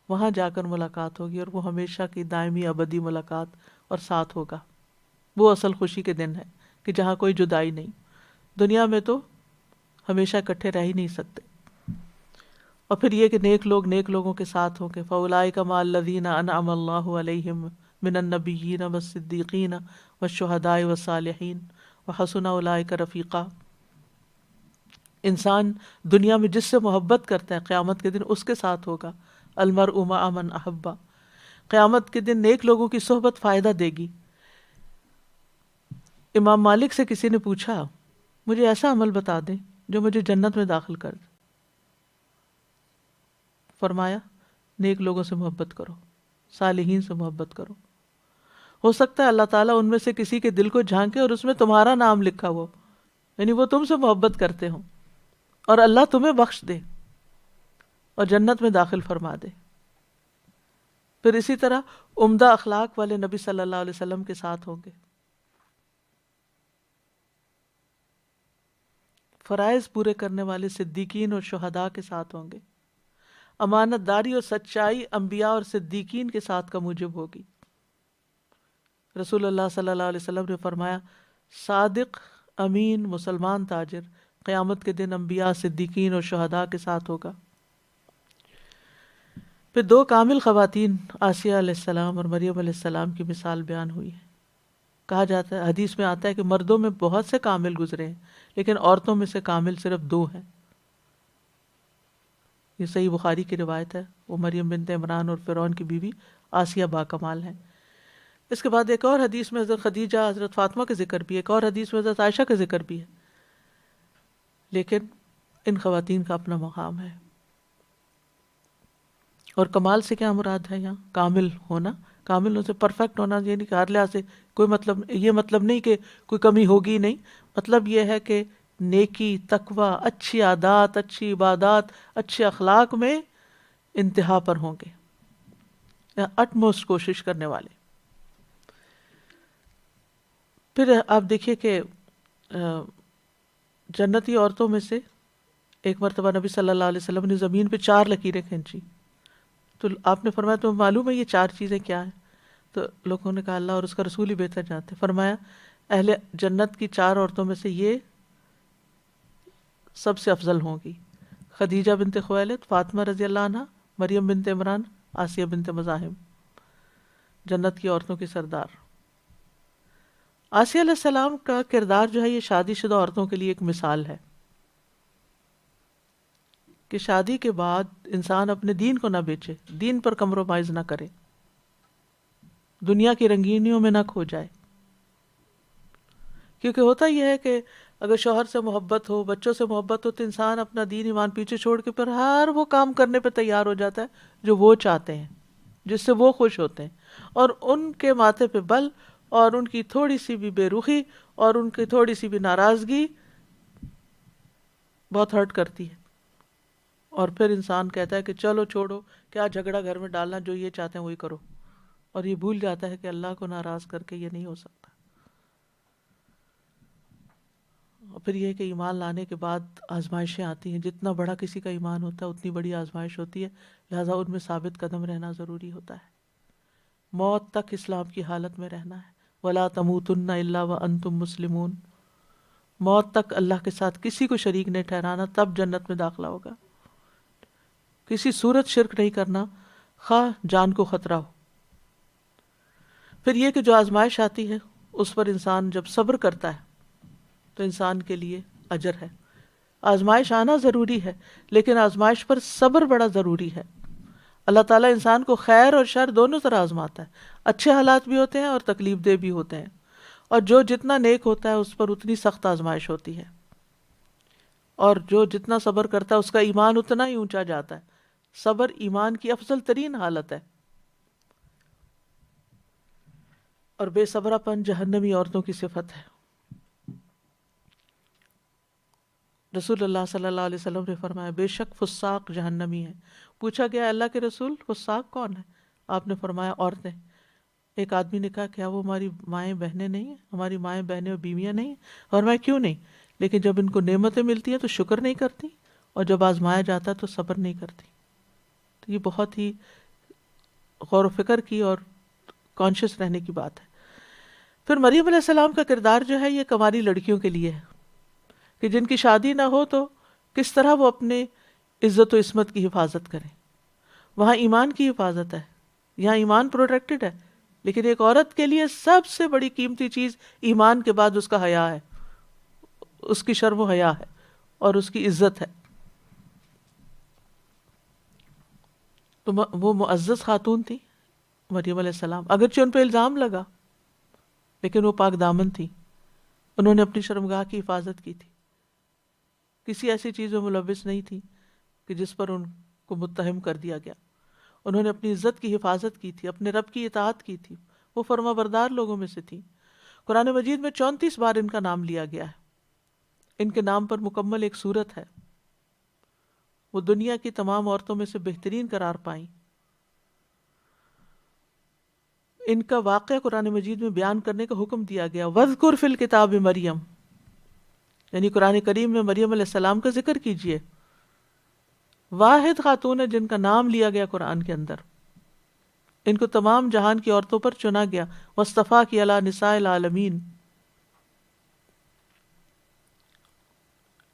Speaker 2: وہاں جا کر ملاقات ہوگی اور وہ ہمیشہ کی دائمی ابدی ملاقات اور ساتھ ہوگا۔ وہ اصل خوشی کے دن ہے کہ جہاں کوئی جدائی نہیں. دنیا میں تو ہمیشہ اکٹھے رہ ہی نہیں سکتے. اور پھر یہ کہ نیک لوگ نیک لوگوں کے ساتھ ہوں گے. فَأُولَٰئِکَ مَعَ الَّذِينَ أَنْعَمَ اللَّهُ عَلَيْهِم مِّنَ النَّبِيِّينَ وَالصِّدِّيقِينَ وَالشُّهَدَاءِ وَالصَّالِحِينَ وَحَسُنَ أُولَٰئِکَ رَفِیقًا. انسان دنیا میں جس سے محبت کرتا ہے قیامت کے دن اس کے ساتھ ہوگا. المرء مع من احب. قیامت کے دن نیک لوگوں کی صحبت فائدہ دے گی. امام مالک سے کسی نے پوچھا مجھے ایسا عمل بتا دیں جو مجھے جنت میں داخل کر دے. فرمایا نیک لوگوں سے محبت کرو، صالحین سے محبت کرو. ہو سکتا ہے اللہ تعالیٰ ان میں سے کسی کے دل کو جھانکے اور اس میں تمہارا نام لکھا ہو، یعنی وہ تم سے محبت کرتے ہوں اور اللہ تمہیں بخش دے اور جنت میں داخل فرما دے. پھر اسی طرح عمدہ اخلاق والے نبی صلی اللہ علیہ وسلم کے ساتھ ہوں گے. فرائض پورے کرنے والے صدیقین اور شہداء کے ساتھ ہوں گے. امانت داری اور سچائی انبیاء اور صدیقین کے ساتھ کا موجب ہوگی. رسول اللہ صلی اللہ علیہ وسلم نے فرمایا صادق امین مسلمان تاجر قیامت کے دن انبیاء صدیقین اور شہداء کے ساتھ ہوگا. پھر دو کامل خواتین آسیہ علیہ السلام اور مریم علیہ السلام کی مثال بیان ہوئی ہے. کہا جاتا ہے حدیث میں آتا ہے کہ مردوں میں بہت سے کامل گزرے ہیں لیکن عورتوں میں سے کامل صرف دو ہیں. یہ صحیح بخاری کی روایت ہے. وہ مریم بنت عمران اور فرعون کی بیوی آسیہ با کمال ہیں. اس کے بعد ایک اور حدیث میں حضرت خدیجہ حضرت فاطمہ کا ذکر بھی ہے، ایک اور حدیث میں حضرت عائشہ کا ذکر بھی ہے. لیکن ان خواتین کا اپنا مقام ہے. اور کمال سے کیا مراد ہے یہاں؟ کامل ہونا. کامل ہونے سے پرفیکٹ ہونا یعنی کہ ہر لحاظ سے کوئی مطلب، یہ مطلب نہیں کہ کوئی کمی ہوگی نہیں. مطلب یہ ہے کہ نیکی، تقوی، اچھی عادات، اچھی عبادات، اچھے اخلاق میں انتہا پر ہوں گے، اٹ موسٹ کوشش کرنے والے. پھر آپ دیکھیے کہ جنتی عورتوں میں سے ایک مرتبہ نبی صلی اللہ علیہ وسلم نے زمین پہ 4 لکیریں کھینچی. تو آپ نے فرمایا تمہیں معلوم ہے یہ 4 چیزیں کیا ہیں؟ تو لوگوں نے کہا اللہ اور اس کا رسول ہی بہتر جانتے. فرمایا اہل جنت کی 4 عورتوں میں سے یہ سب سے افضل ہوں گی: خدیجہ بنت خویلد، فاطمہ رضی اللہ عنہ، مریم بنت عمران، آسیہ بنت مزاحم. جنت کی عورتوں کی سردار. آسیہ علیہ السلام کا کردار جو ہے یہ شادی شدہ عورتوں کے لیے ایک مثال ہے کہ شادی کے بعد انسان اپنے دین کو نہ بیچے، دین پر کمپرومائز نہ کرے، دنیا کی رنگینیوں میں نہ کھو جائے. کیونکہ ہوتا یہ ہے کہ اگر شوہر سے محبت ہو، بچوں سے محبت ہو، تو انسان اپنا دین ایمان پیچھے چھوڑ کے پھر ہر وہ کام کرنے پہ تیار ہو جاتا ہے جو وہ چاہتے ہیں، جس سے وہ خوش ہوتے ہیں. اور ان کے ماتھے پہ بل اور ان کی تھوڑی سی بھی بے رخی اور ان کی تھوڑی سی بھی ناراضگی بہت ہرٹ کرتی ہے. اور پھر انسان کہتا ہے کہ چلو چھوڑو، کیا جھگڑا گھر میں ڈالنا، جو یہ چاہتے ہیں وہی کرو. اور یہ بھول جاتا ہے کہ اللہ کو ناراض کر کے یہ نہیں ہو سکتا. اور پھر یہ کہ ایمان لانے کے بعد آزمائشیں آتی ہیں. جتنا بڑا کسی کا ایمان ہوتا ہے اتنی بڑی آزمائش ہوتی ہے، لہٰذا ان میں ثابت قدم رہنا ضروری ہوتا ہے. موت تک اسلام کی حالت میں رہنا ہے. وَلَا تَمُوتُنَّ إِلَّا وَأَنْتُمْ مُسْلِمُونَ. موت تک اللہ کے ساتھ کسی کو شریک نہیں ٹھہرانا، تب جنت میں داخلہ ہوگا. کسی صورت شرک نہیں کرنا، خواہ جان کو خطرہ ہو. پھر یہ کہ جو آزمائش آتی ہے اس پر انسان جب صبر کرتا ہے تو انسان کے لیے اجر ہے. آزمائش آنا ضروری ہے لیکن آزمائش پر صبر بڑا ضروری ہے. اللہ تعالیٰ انسان کو خیر اور شر دونوں طرح آزماتا ہے. اچھے حالات بھی ہوتے ہیں اور تکلیف دہ بھی ہوتے ہیں. اور جو جتنا نیک ہوتا ہے اس پر اتنی سخت آزمائش ہوتی ہے، اور جو جتنا صبر کرتا ہے اس کا ایمان اتنا ہی اونچا جاتا ہے. صبر ایمان کی افضل ترین حالت ہے. اور بے صبرا پن جہنمی عورتوں کی صفت ہے. رسول اللہ صلی اللہ علیہ وسلم نے فرمایا بے شک فساق جہنمی ہے. پوچھا گیا اللہ کے رسول فساق کون ہے؟ آپ نے فرمایا عورتیں. ایک آدمی نے کہا کیا وہ ہماری مائیں بہنیں نہیں ہیں؟ ہماری مائیں بہنیں اور بیویاں نہیں ہیں؟ اور میں کیوں نہیں؟ لیکن جب ان کو نعمتیں ملتی ہیں تو شکر نہیں کرتی، اور جب آزمایا جاتا ہے تو صبر نہیں کرتی. تو یہ بہت ہی غور و فکر کی اور کانشیس رہنے کی بات ہے. پھر مریم علیہ السلام کا کردار جو ہے یہ کنواری لڑکیوں کے لیے ہے کہ جن کی شادی نہ ہو تو کس طرح وہ اپنے عزت و عصمت کی حفاظت کریں. وہاں ایمان کی حفاظت ہے، یہاں ایمان پروٹیکٹڈ ہے، لیکن ایک عورت کے لیے سب سے بڑی قیمتی چیز ایمان کے بعد اس کا حیا ہے، اس کی شرم و حیا ہے اور اس کی عزت ہے. تو وہ معزز خاتون تھی مریم علیہ السلام، اگرچہ ان پہ الزام لگا لیکن وہ پاک دامن تھی. انہوں نے اپنی شرمگاہ کی حفاظت کی تھی، کسی ایسی چیز میں ملوث نہیں تھی کہ جس پر ان کو متہم کر دیا گیا. انہوں نے اپنی عزت کی حفاظت کی تھی، اپنے رب کی اطاعت کی تھی، وہ فرما بردار لوگوں میں سے تھی. قرآن مجید میں 34 بار ان کا نام لیا گیا ہے. ان کے نام پر مکمل ایک سورت ہے. وہ دنیا کی تمام عورتوں میں سے بہترین قرار پائیں. ان کا واقعہ قرآن مجید میں بیان کرنے کا حکم دیا گیا. وَاذْكُرْ فِي الْكِتَابِ مریم، یعنی قرآن کریم میں مریم علیہ السلام کا ذکر کیجئے. واحد خاتون ہے جن کا نام لیا گیا قرآن کے اندر. ان کو تمام جہان کی عورتوں پر چنا گیا. وَاصْطَفَاكِ عَلَىٰ نِسَاءِ الْعَالَمِينَ.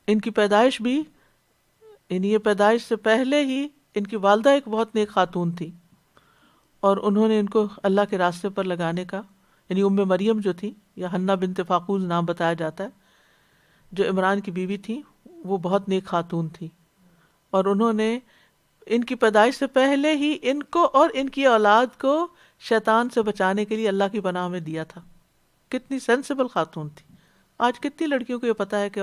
Speaker 2: ان کی پیدائش بھی، یعنی یہ پیدائش سے پہلے ہی ان کی والدہ ایک بہت نیک خاتون تھی اور انہوں نے ان کو اللہ کے راستے پر لگانے کا، یعنی مریم جو تھی، یا حنہ بنت فاقوز نام بتایا جاتا ہے، جو عمران کی بیوی تھی، وہ بہت نیک خاتون تھی اور انہوں نے ان کی پیدائش سے پہلے ہی ان کو اور ان کی اولاد کو شیطان سے بچانے کے لیے اللہ کی پناہ میں دیا تھا. کتنی سینسیبل خاتون تھی. آج کتنی لڑکیوں کو یہ پتا ہے کہ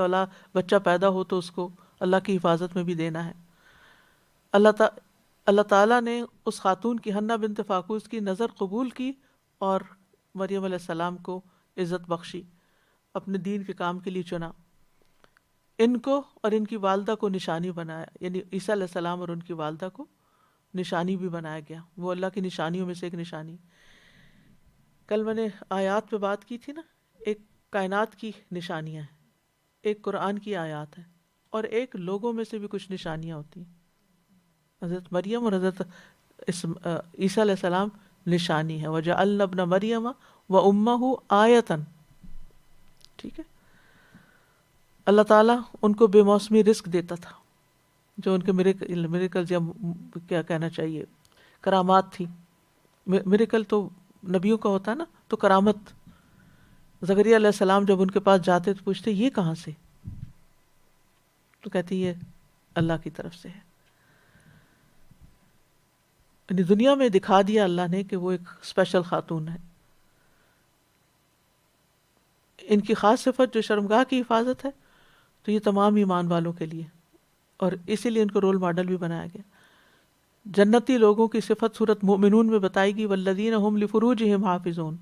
Speaker 2: بچہ پیدا ہو تو اس کو اللہ کی حفاظت میں بھی دینا ہے. اللہ تعالیٰ نے اس خاتون کی، حنہ بنت فاقوس کی نظر قبول کی اور مریم علیہ السلام کو عزت بخشی، اپنے دین کے کام کے لیے چنا. ان کو اور ان کی والدہ کو نشانی بنایا، یعنی عیسیٰ علیہ السلام اور ان کی والدہ کو نشانی بھی بنایا گیا. وہ اللہ کی نشانیوں میں سے ایک نشانی. کل میں نے آیات پہ بات کی تھی نا، ایک کائنات کی نشانیاں ہیں، ایک قرآن کی آیات ہے، اور ایک لوگوں میں سے بھی کچھ نشانیاں ہوتی ہیں. حضرت مریم اور حضرت عیسیٰ علیہ السلام نشانی ہے. وَجَعَلْنَا ابْنَ مَرْيَمَ وَأُمَّهُ آیَةً. ٹھیک ہے. اللہ تعالیٰ ان کو بے موسمی رزق دیتا تھا، جو ان کے میریکل یا کیا کہنا چاہیے، کرامات تھی. میریکل تو نبیوں کا ہوتا ہے نا، تو کرامت. زکریا علیہ السلام جب ان کے پاس جاتے تو پوچھتے یہ کہاں سے، تو کہتی یہ اللہ کی طرف سے ہے. یعنی دنیا میں دکھا دیا اللہ نے کہ وہ ایک اسپیشل خاتون ہے. ان کی خاص صفت جو شرمگاہ کی حفاظت ہے، تو یہ تمام ایمان والوں کے لیے، اور اسی لیے ان کو رول ماڈل بھی بنایا گیا. جنتی لوگوں کی صفت سورۃ مومنون میں بتائی گی، والذین هم لفروجہم حافظون.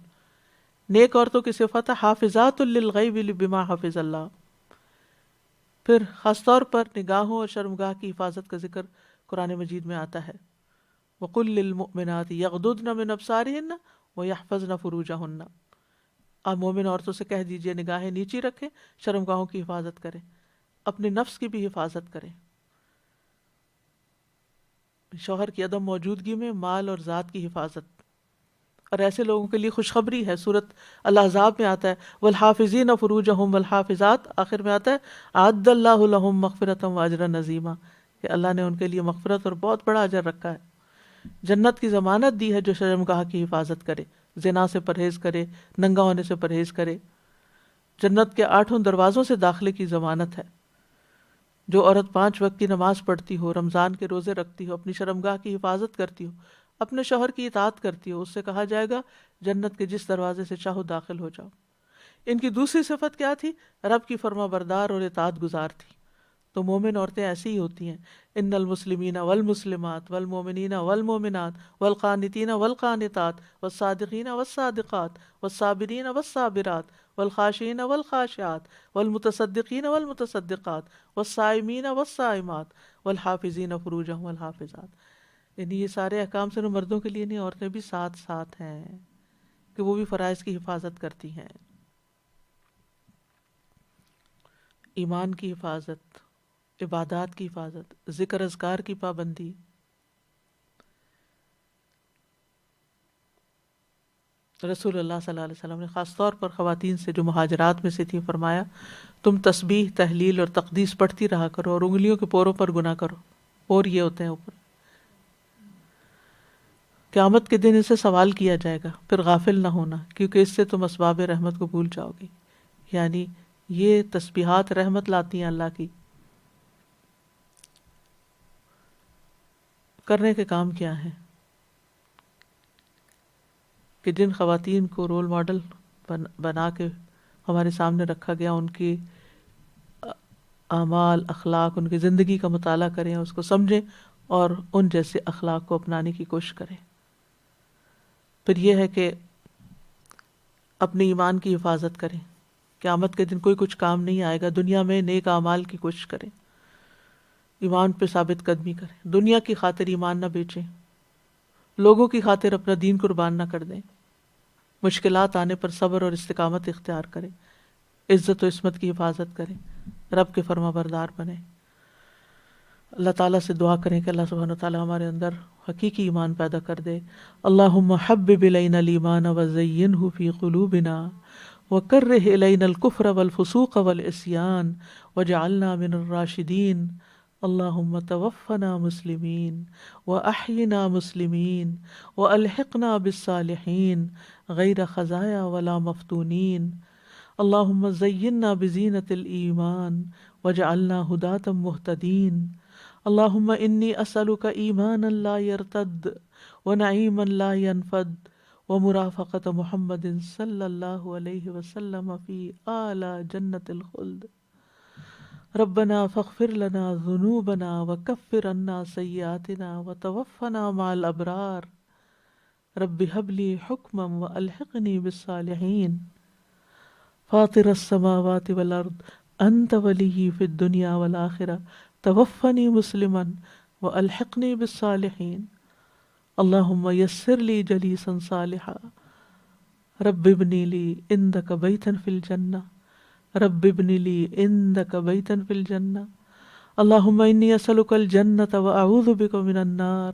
Speaker 2: نیک عورتوں کی صفت ہے حافظات للغیب بما حفظ اللہ. پھر خاص طور پر نگاہوں اور شرمگاہ کی حفاظت کا ذکر قرآن مجید میں آتا ہے. وَقُلْ لِلْمُؤْمِنَاتِ يَغْضُضْنَ مِنْ أَبْصَارِهِنَّ وَيَحْفَظْنَ فُرُوجَهُنَّ. آپ مومن عورتوں سے کہہ دیجئے نگاہیں نیچی رکھیں، شرمگاہوں کی حفاظت کریں، اپنے نفس کی بھی حفاظت کریں. شوہر کی عدم موجودگی میں مال اور ذات کی حفاظت. اور ایسے لوگوں کے لیے خوشخبری ہے، سورۃ الاحزاب میں آتا ہے والحافظین فروجہم والحافظات، آخر میں آتا ہے اعد اللہ لہم مغفرۃ واجرا عظیما، کہ اللہ نے ان کے لیے مغفرت اور بہت بڑا اجر رکھا ہے. جنت کی ضمانت دی ہے جو شرمگاہ کی حفاظت کرے، زنا سے پرہیز کرے، ننگا ہونے سے پرہیز کرے. جنت کے 8 دروازوں سے داخلے کی ضمانت ہے. جو عورت 5 وقت کی نماز پڑھتی ہو، رمضان کے روزے رکھتی ہو، اپنی شرمگاہ کی حفاظت کرتی ہو، اپنے شوہر کی اطاعت کرتی ہو، اس سے کہا جائے گا جنت کے جس دروازے سے چاہو داخل ہو جاؤ. ان کی دوسری صفت کیا تھی؟ رب کی فرما بردار اور اطاعت گزار تھی. تو مومن عورتیں ایسی ہی ہوتی ہیں. ان المسلمین والمسلمات والمومنین والمومنات والقانتین والقانتات والصادقین والصادقات والصابرین والصابرات والخاشعین والخاشعات والمتصدقین والمتصدقات والصائمین والصائمات والحافظین فروجہم والحافظات. یعنی یہ سارے احکام صرف مردوں کے لیے نہیں، عورتیں بھی ساتھ ساتھ ہیں کہ وہ بھی فرائض کی حفاظت کرتی ہیں. ایمان کی حفاظت، عبادات کی حفاظت، ذکر اذکار کی پابندی. رسول اللہ صلی اللہ علیہ وسلم نے خاص طور پر خواتین سے جو مہاجرات میں سے تھیں فرمایا تم تسبیح، تحلیل اور تقدیس پڑھتی رہا کرو اور انگلیوں کے پوروں پر گناہ کرو. اور یہ ہوتے ہیں اوپر. قیامت کے دن اسے سوال کیا جائے گا، پھر غافل نہ ہونا کیونکہ اس سے تم اسباب رحمت کو بھول جاؤ گی. یعنی یہ تسبیحات رحمت لاتی ہیں اللہ کی. کرنے کے کام کیا ہیں کہ جن خواتین کو رول ماڈل بنا کے ہمارے سامنے رکھا گیا، ان کی اعمال، اخلاق، ان کی زندگی کا مطالعہ کریں، اس کو سمجھیں اور ان جیسے اخلاق کو اپنانے کی کوشش کریں. پھر یہ ہے کہ اپنے ایمان کی حفاظت کریں. قیامت کے دن کوئی کچھ کام نہیں آئے گا. دنیا میں نیک اعمال کی کوشش کریں، ایمان پہ ثابت قدمی کریں، دنیا کی خاطر ایمان نہ بیچیں، لوگوں کی خاطر اپنا دین قربان نہ کر دیں. مشکلات آنے پر صبر اور استقامت اختیار کریں، عزت و عصمت کی حفاظت کریں، رب کے فرما بردار بنیں. اللہ تعالیٰ سے دعا کریں کہ اللہ سبحانہ وتعالیٰ ہمارے اندر حقیقی ایمان پیدا کر دے. اللہم حبب الینا الایمان وزینہ فی قلوبنا وکرہ الینا الکفر والفسوق والعصیان وجعلنا من الراشدین. اللہم توفنا مسلمین واحینا مسلمین والحقنا بالصالحین غیر خزایا ولا مفتونین. اللہم زیننا بزینۃ الایمان وجعلنا ہداۃ مہتدین. اللہم انی اسألک ایمانا لا یرتد ونعیما لا ینفد ومرافقۃ محمد صلی اللہ علیہ وسلم فی اعلی جنت الخلد. ربنا فاغفر لنا ذنوبنا وکفر عنا سیئاتنا وتوفنا مع الابرار. رب هب لی حکما والحقنی بالصالحین. فاطر السماوات والارض انت ولی فی الدنیا والآخرہ توفنی مسلما والحقنی بالصالحین. اللہم یسر لی جلیسا صالحا. رب ابنی لی عندک بیتا فی الجنہ. رب ابن لی عندک بیتا فی الجنہ. اللہم انی اسألک الجنۃ واعوذ بک من النار.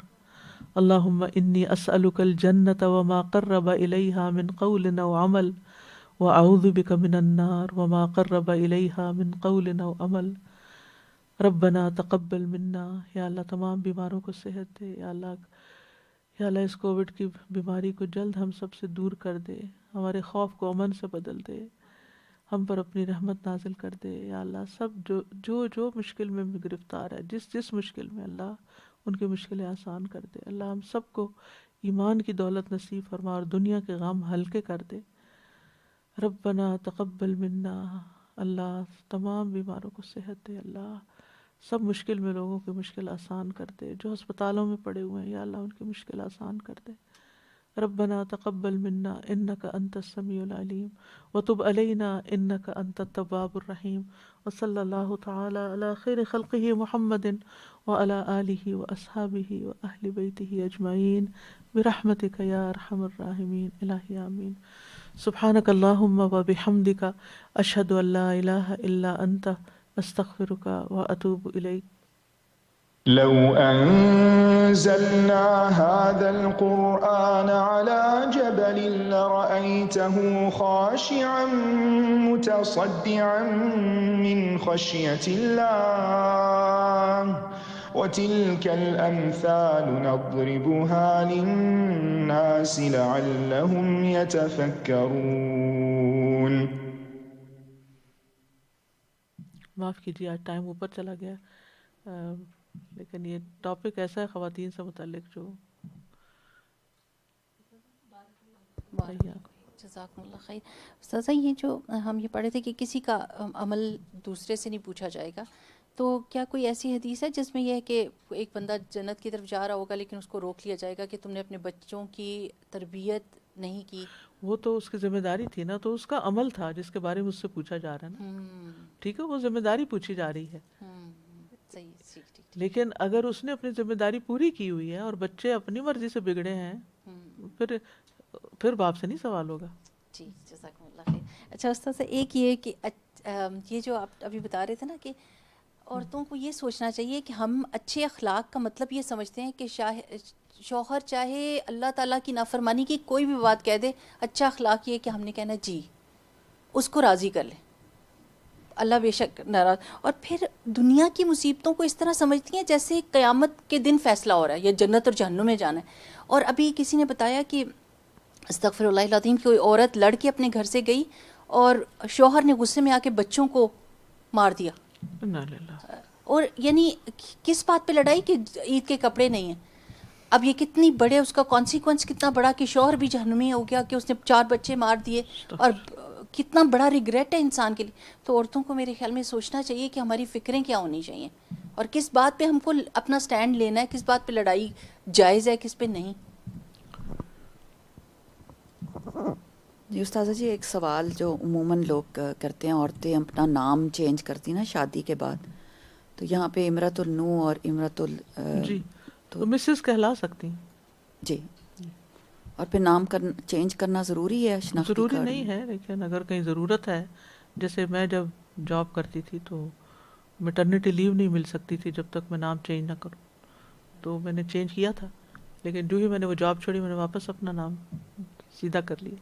Speaker 2: اللہم انی اسألک الجنۃ وما قرب الیہا من قول او عمل واعوذ بک من النار وما قرب الیہا من قول او عمل. ربنا تقبل منا. یا اللہ تمام بیماروں کو صحت دے. یا اللہ اس کووڈ کی بیماری کو جلد ہم سب سے دور کر دے، ہمارے خوف کو امن سے بدل دے، ہم پر اپنی رحمت نازل کر دے. یا اللہ سب جو مشکل میں گرفتار ہے، جس مشکل میں، اللہ ان کی مشکلیں آسان کر دے. اللہ ہم سب کو ایمان کی دولت نصیب فرما اور دنیا کے غم ہلکے کر دے. ربنا تقبل منا. اللہ تمام بیماروں کو صحت دے. اللہ سب مشکل میں لوگوں کی مشکل آسان کر دے. جو ہسپتالوں میں پڑے ہوئے ہیں یا اللہ ان کی مشکل آسان کر دے. ربنا تقبل منا انک انت السمیع العلیم وتب علینا انک انت التواب الرحیم. وصلی اللہ تعالی علی خیر خلقہ محمد وعلی آلہ واصحابہ واہل بیتہ اجمعین برحمتک یا ارحم الراحمین. الہی آمین. سبحانک اللہم وبحمدک اشہد ان لا الہ الا انت استغفرک واتوب الیک.
Speaker 4: لو أنزلنا هذا القرآن على جبل لرأيته خاشعا متصدعا من خشية الله وتلك الأمثال نضربها للناس لعلهم يتفكرون.
Speaker 2: معاف کیجیے آج ٹائم اوپر چلا گیا، لیکن یہ ٹاپک ایسا ہے خواتین سے متعلق جو
Speaker 5: جزاکم اللہ خیر. استاذہ یہ جو ہم یہ پڑھے تھے کہ کسی کا عمل دوسرے سے نہیں پوچھا جائے گا، تو کیا کوئی ایسی حدیث ہے جس میں یہ ہے کہ ایک بندہ جنت کی طرف جا رہا ہوگا لیکن اس کو روک لیا جائے گا کہ تم نے اپنے بچوں کی تربیت نہیں کی؟
Speaker 2: وہ تو اس کی ذمہ داری تھی نا، تو اس کا عمل تھا جس کے بارے میں اس سے پوچھا جا رہا ہے نا. ٹھیک ہے، وہ ذمہ داری پوچھی جا رہی ہے. لیکن اگر اس نے اپنی ذمہ داری پوری کی ہوئی ہے اور بچے اپنی مرضی سے بگڑے ہیں پھر باپ سے نہیں سوال ہوگا.
Speaker 5: جی جزاکم اللہ خیر. اچھا استاذ ایک یہ کہ یہ جو آپ ابھی بتا رہے تھے نا کہ عورتوں کو یہ سوچنا چاہیے کہ ہم اچھے اخلاق کا مطلب یہ سمجھتے ہیں کہ شوہر چاہے اللہ تعالیٰ کی نافرمانی کی کوئی بھی بات کہہ دے، اچھا اخلاق یہ کہ ہم نے کہنا جی، اس کو راضی کر لیں، اللہ بے شک ناراض. اور پھر دنیا کی مصیبتوں کو اس طرح سمجھتی ہیں جیسے قیامت کے دن فیصلہ ہو رہا ہے یا جنت اور جہنم میں جانا ہے. اور ابھی کسی نے بتایا کہ استغفر اللہ العظیم، کوئی عورت لڑ کے اپنے گھر سے گئی اور شوہر نے غصے میں آ کے بچوں کو مار دیا. اور یعنی کس بات پہ لڑائی کہ عید کے کپڑے نہیں ہیں. اب یہ کتنی بڑے اس کا کانسیکوینس کتنا بڑا کہ شوہر بھی جہنمی ہو گیا کہ اس نے 4 بچے مار دیے، اور کتنا بڑا ریگریٹ ہے انسان کے لیے. تو عورتوں کو میرے خیال میں سوچنا چاہیے کہ ہماری فکریں کیا ہونی چاہیے اور کس بات پہ ہم کو اپنا سٹینڈ لینا ہے، کس بات پہ لڑائی جائز ہے، کس پہ نہیں.
Speaker 6: جی استاذہ جی، ایک سوال جو عموماً لوگ کرتے ہیں، عورتیں اپنا نام چینج کرتی نا شادی کے بعد، تو یہاں پہ امرۃ النو اور امرۃ
Speaker 2: جی تو مسز کہلا سکتی ہیں.
Speaker 6: جی، اور پھر نام چینج کرنا ضروری ہے؟
Speaker 2: ضروری نہیں ہے، لیکن اگر کہیں ضرورت ہے، جیسے میں جب جاب کرتی تھی تو میٹرنیٹی لیو نہیں مل سکتی تھی جب تک میں نام چینج نہ کروں، تو میں نے چینج کیا تھا، لیکن جو ہی میں نے وہ جاب چھوڑی میں نے واپس اپنا نام سیدھا کر لیا.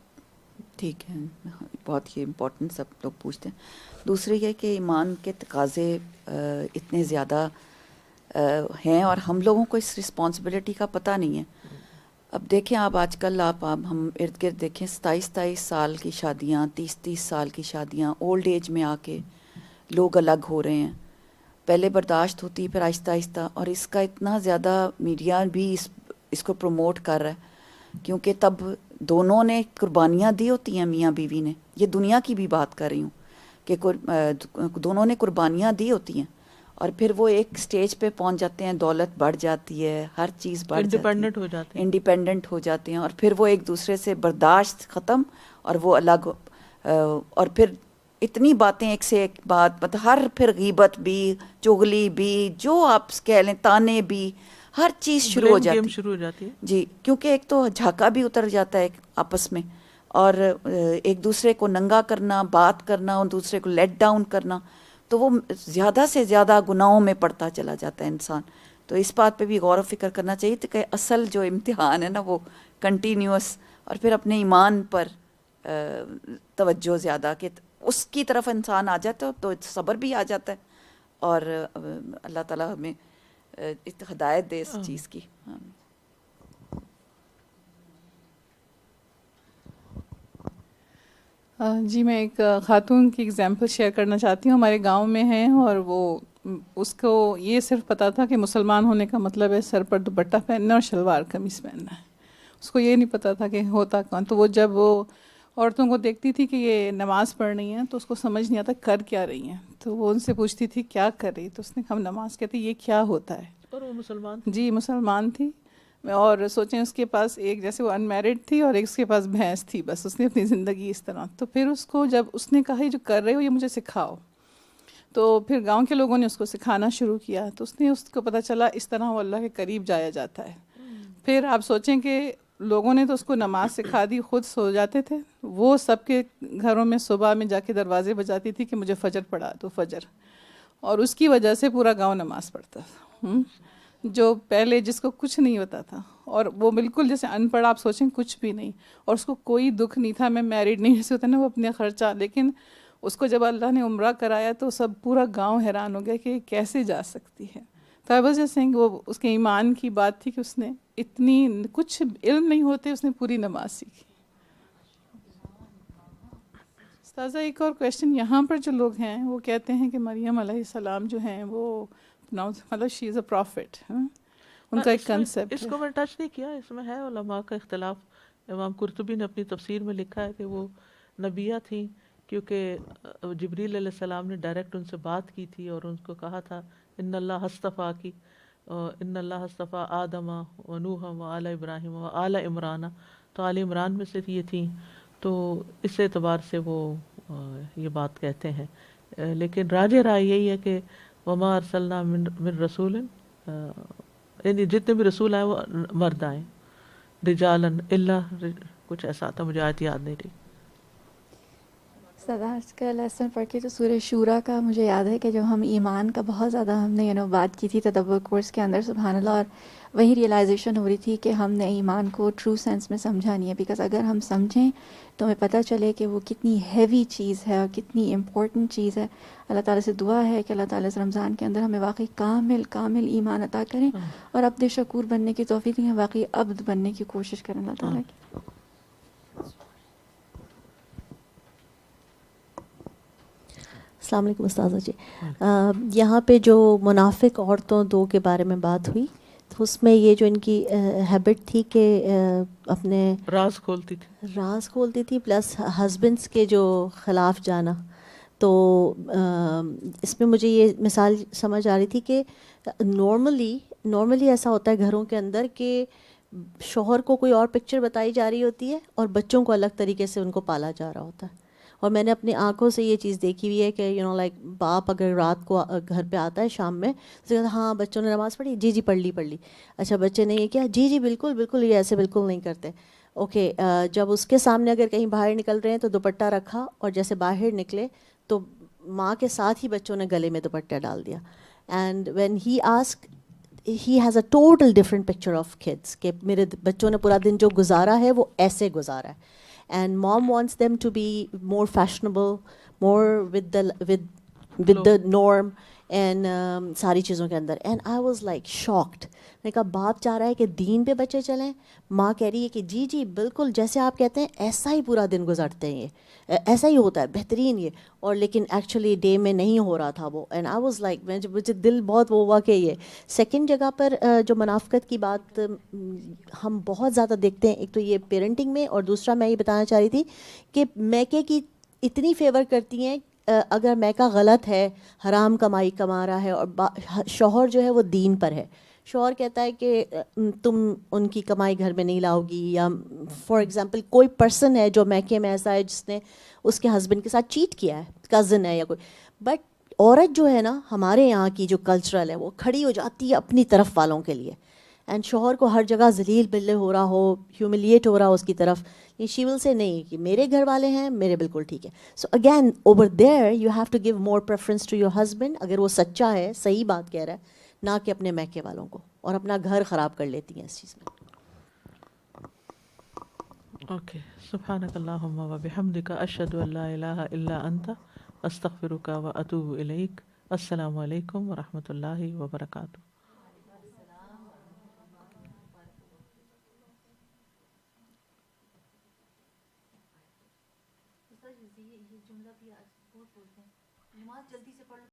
Speaker 6: ٹھیک ہے، بہت یہ امپورٹنٹ سب لوگ پوچھتے ہیں. دوسری یہ کہ ایمان کے تقاضے اتنے زیادہ ہیں اور ہم لوگوں کو اس رسپانسبلٹی کا پتہ نہیں ہے. اب دیکھیں آپ آج کل ہم ارد گرد دیکھیں 27 سال کی شادیاں، 30 سال کی شادیاں، اولڈ ایج میں آ کے لوگ الگ ہو رہے ہیں. پہلے برداشت ہوتی، پھر آہستہ آہستہ، اور اس کا اتنا زیادہ میڈیا بھی اس کو پروموٹ کر رہا ہے کیونکہ تب دونوں نے قربانیاں دی ہوتی ہیں، میاں بیوی نے. یہ دنیا کی بھی بات کر رہی ہوں کہ دونوں نے قربانیاں دی ہوتی ہیں اور پھر وہ ایک سٹیج پہ پہنچ جاتے ہیں، دولت بڑھ جاتی ہے، ہر چیز بڑھ جاتی ہے، انڈیپینڈنٹ ہو جاتے ہیں، اور پھر وہ ایک دوسرے سے برداشت ختم اور وہ الگ. اور پھر اتنی باتیں ایک سے ایک بات، مطلب ہر پھر غیبت بھی، چغلی بھی، جو آپ کہہ لیں، تانے بھی، ہر چیز شروع ہو جاتی ہے. جی، کیونکہ ایک تو جھاکا بھی اتر جاتا ہے آپس میں، اور ایک دوسرے کو ننگا کرنا، بات کرنا، اور دوسرے کو لیٹ ڈاؤن کرنا، تو وہ زیادہ سے زیادہ گناہوں میں پڑتا چلا جاتا ہے انسان. تو اس بات پہ بھی غور و فکر کرنا چاہیے کہ اصل جو امتحان ہے نا وہ کنٹینیوس، اور پھر اپنے ایمان پر توجہ زیادہ، کہ اس کی طرف انسان آ جاتا ہے تو صبر بھی آ جاتا ہے، اور اللہ تعالیٰ ہمیں ہدایت دے اس چیز کی.
Speaker 7: جی، میں ایک خاتون کی اگزامپل شیئر کرنا چاہتی ہوں. ہمارے گاؤں میں ہیں، اور وہ اس کو یہ صرف پتا تھا کہ مسلمان ہونے کا مطلب ہے سر پر دوپٹہ پہننا اور شلوار قمیص پہننا ہے. اس کو یہ نہیں پتا تھا کہ ہوتا کون. تو وہ جب وہ عورتوں کو دیکھتی تھی کہ یہ نماز پڑھ رہی ہیں تو اس کو سمجھ نہیں آتا کر کیا رہی ہیں. تو وہ ان سے پوچھتی تھی کیا کر رہی، تو اس نے ہم نماز کہتے یہ کیا ہوتا ہے.
Speaker 2: اور وہ مسلمان؟
Speaker 7: جی مسلمان تھی. اور سوچیں اس کے پاس ایک، جیسے وہ ان میرڈ تھی اور ایک اس کے پاس بھینس تھی، بس اس نے اپنی زندگی اس طرح. تو پھر اس کو جب اس نے کہا یہ جو کر رہے ہو یہ مجھے سکھاؤ، تو پھر گاؤں کے لوگوں نے اس کو سکھانا شروع کیا. تو اس نے اس کو پتہ چلا اس طرح وہ اللہ کے قریب جایا جاتا ہے. پھر آپ سوچیں کہ لوگوں نے تو اس کو نماز سکھا دی، خود سو جاتے تھے. وہ سب کے گھروں میں صبح میں جا کے دروازے بجاتی تھی کہ مجھے فجر پڑھا دو، فجر. اور اس کی وجہ سے پورا گاؤں نماز پڑھتا تھا، جو پہلے جس کو کچھ نہیں ہوتا تھا. اور وہ بالکل جیسے ان پڑھ، آپ سوچیں کچھ بھی نہیں، اور اس کو کوئی دکھ نہیں تھا. میں میرڈ نہیں، جیسے ہوتا نا وہ اپنے خرچہ. لیکن اس کو جب اللہ نے عمرہ کرایا تو سب پورا گاؤں حیران ہو گیا کہ کیسے جا سکتی ہے. تو بس جیسے وہ اس کے ایمان کی بات تھی کہ اس نے اتنی کچھ علم نہیں ہوتے اس نے پوری نماز سیکھی. استاذہ ایک اور کویشچن، یہاں پر جو لوگ ہیں وہ کہتے ہیں کہ مریم علیہ السلام جو ہیں وہ مطلب شی از اے پروفٹ، ان کا ایک کنسیپٹ ہے.
Speaker 2: اس کو میں ٹچ نہیں کیا، اس میں ہے علماء کا اختلاف. امام قرطبی نے اپنی تفسیر میں لکھا ہے کہ وہ نبیہ تھیں کیونکہ جبریل علیہ السلام نے ڈائریکٹ ان سے بات کی تھی اور ان کو کہا تھا ان اللہ اصطفیٰ کی، ان اللہ اصطفیٰ آدم و نوح و آل ابراہیم و آل عمران، تو آل عمران میں سے یہ تھیں. تو اس اعتبار سے وہ یہ بات کہتے ہیں. لیکن راجح رائے یہی ہے کہ وما ارسلنا من رسول، یعنی جتنے بھی رسول آئے وہ مرد آئے، رجالن الا کچھ ایسا تھا، مجھے آیت یاد نہیں رہی.
Speaker 8: استاد آج کا لیسن پڑھ کے جو سورہ شورا کا مجھے یاد ہے کہ جو ہم ایمان کا بہت زیادہ ہم نے بات کی تھی تدبر کورس کے اندر، سبحان اللہ، اور وہی ریئلائزیشن ہو رہی تھی کہ ہم نے ایمان کو ٹرو سینس میں سمجھا نہیں ہے، بیکاز اگر ہم سمجھیں تو ہمیں پتہ چلے کہ وہ کتنی ہیوی چیز ہے اور کتنی امپورٹنٹ چیز ہے. اللہ تعالیٰ سے دعا ہے کہ اللہ تعالیٰ اس رمضان کے اندر ہمیں واقعی کامل ایمان عطا کریں اور عبد شکور بننے کی توفیق دیں، واقعی عبد بننے کی کوشش کریں اللہ تعالیٰ کی.
Speaker 9: السلام علیکم استاذہ جی. یہاں پہ جو منافق عورتوں دو کے بارے میں بات ہوئی، تو اس میں یہ جو ان کی ہیبٹ تھی کہ اپنے
Speaker 2: راز کھولتی تھی پلس ہسبینڈس کے جو خلاف جانا. تو اس میں مجھے یہ مثال سمجھ آ رہی تھی کہ نارملی ایسا ہوتا ہے گھروں کے اندر کہ شوہر کو کوئی اور پکچر بتائی جا رہی ہوتی ہے اور بچوں کو الگ طریقے سے ان کو پالا جا رہا ہوتا ہے. اور میں نے اپنی آنکھوں سے یہ چیز دیکھی ہوئی ہے کہ لائک باپ اگر رات کو گھر پہ آتا ہے شام میں تو کہتا ہے ہاں بچوں نے نماز پڑھی، جی پڑھ لی. اچھا بچے نے یہ کیا، جی بالکل یہ ایسے بالکل نہیں کرتے. اوکے جب اس کے سامنے اگر کہیں باہر نکل رہے ہیں تو دوپٹہ رکھا، اور جیسے باہر نکلے تو ماں کے ساتھ ہی بچوں نے گلے میں دوپٹہ ڈال دیا. And when he ask he has a total different picture of kids کہ میرے بچوں نے پورا دن جو گزارا ہے وہ ایسے گزارا ہے. And mom wants them to be more fashionable, more with the norm and ساری چیزوں کے اندر. And I was like shocked. میں نے کہا باپ چاہ رہا ہے کہ دین پہ بچے چلیں، ماں کہہ رہی ہے کہ جی بالکل جیسے آپ کہتے ہیں ایسا ہی پورا دن گزارتے ہیں، یہ ایسا ہی ہوتا ہے بہترین یہ. اور لیکن ایکچولی ڈے میں نہیں ہو رہا تھا وہ. اینڈ آئی واز لائک مجھے دل بہت وہ ہوا کہ یہ سیکنڈ جگہ پر جو منافقت کی بات ہم بہت زیادہ دیکھتے ہیں، ایک تو یہ پیرنٹنگ میں، اور دوسرا میں یہ بتانا چاہ رہی تھی کہ میکے کی اتنی فیور کرتی ہیں اگر میکا غلط ہے، حرام کمائی کما رہا ہے، اور شوہر جو ہے وہ دین پر ہے. شوہر کہتا ہے کہ تم ان کی کمائی گھر میں نہیں لاؤ گی. یا فار ایگزامپل کوئی پرسن ہے جو میکے میں ایسا ہے جس نے اس کے ہسبینڈ کے ساتھ چیٹ کیا ہے، کزن ہے یا کوئی، بٹ عورت جو ہے نا ہمارے یہاں کی جو کلچرل ہے وہ کھڑی ہو جاتی ہے اپنی طرف والوں کے لیے. اینڈ شوہر کو ہر جگہ ذلیل بلے ہو رہا ہو، ہیوملیٹ ہو رہا ہو اس کی طرف، شی ول سے نہیں کہ میرے گھر والے ہیں میرے بالکل ٹھیک ہے. So again over there you have to give more preference to your husband اگر وہ سچا ہے، صحیح بات کہہ رہا ہے، نہ کہ اپنے میکے والوں کو، اور اپنا گھر خراب کر لیتی ہیں اس چیز میں. اوکے سبحانک اللہم و بحمدک اشہد ان لا الہ الا انت استغفرک و اتوب الیک. السلام علیکم و رحمۃ اللہ وبرکاتہ.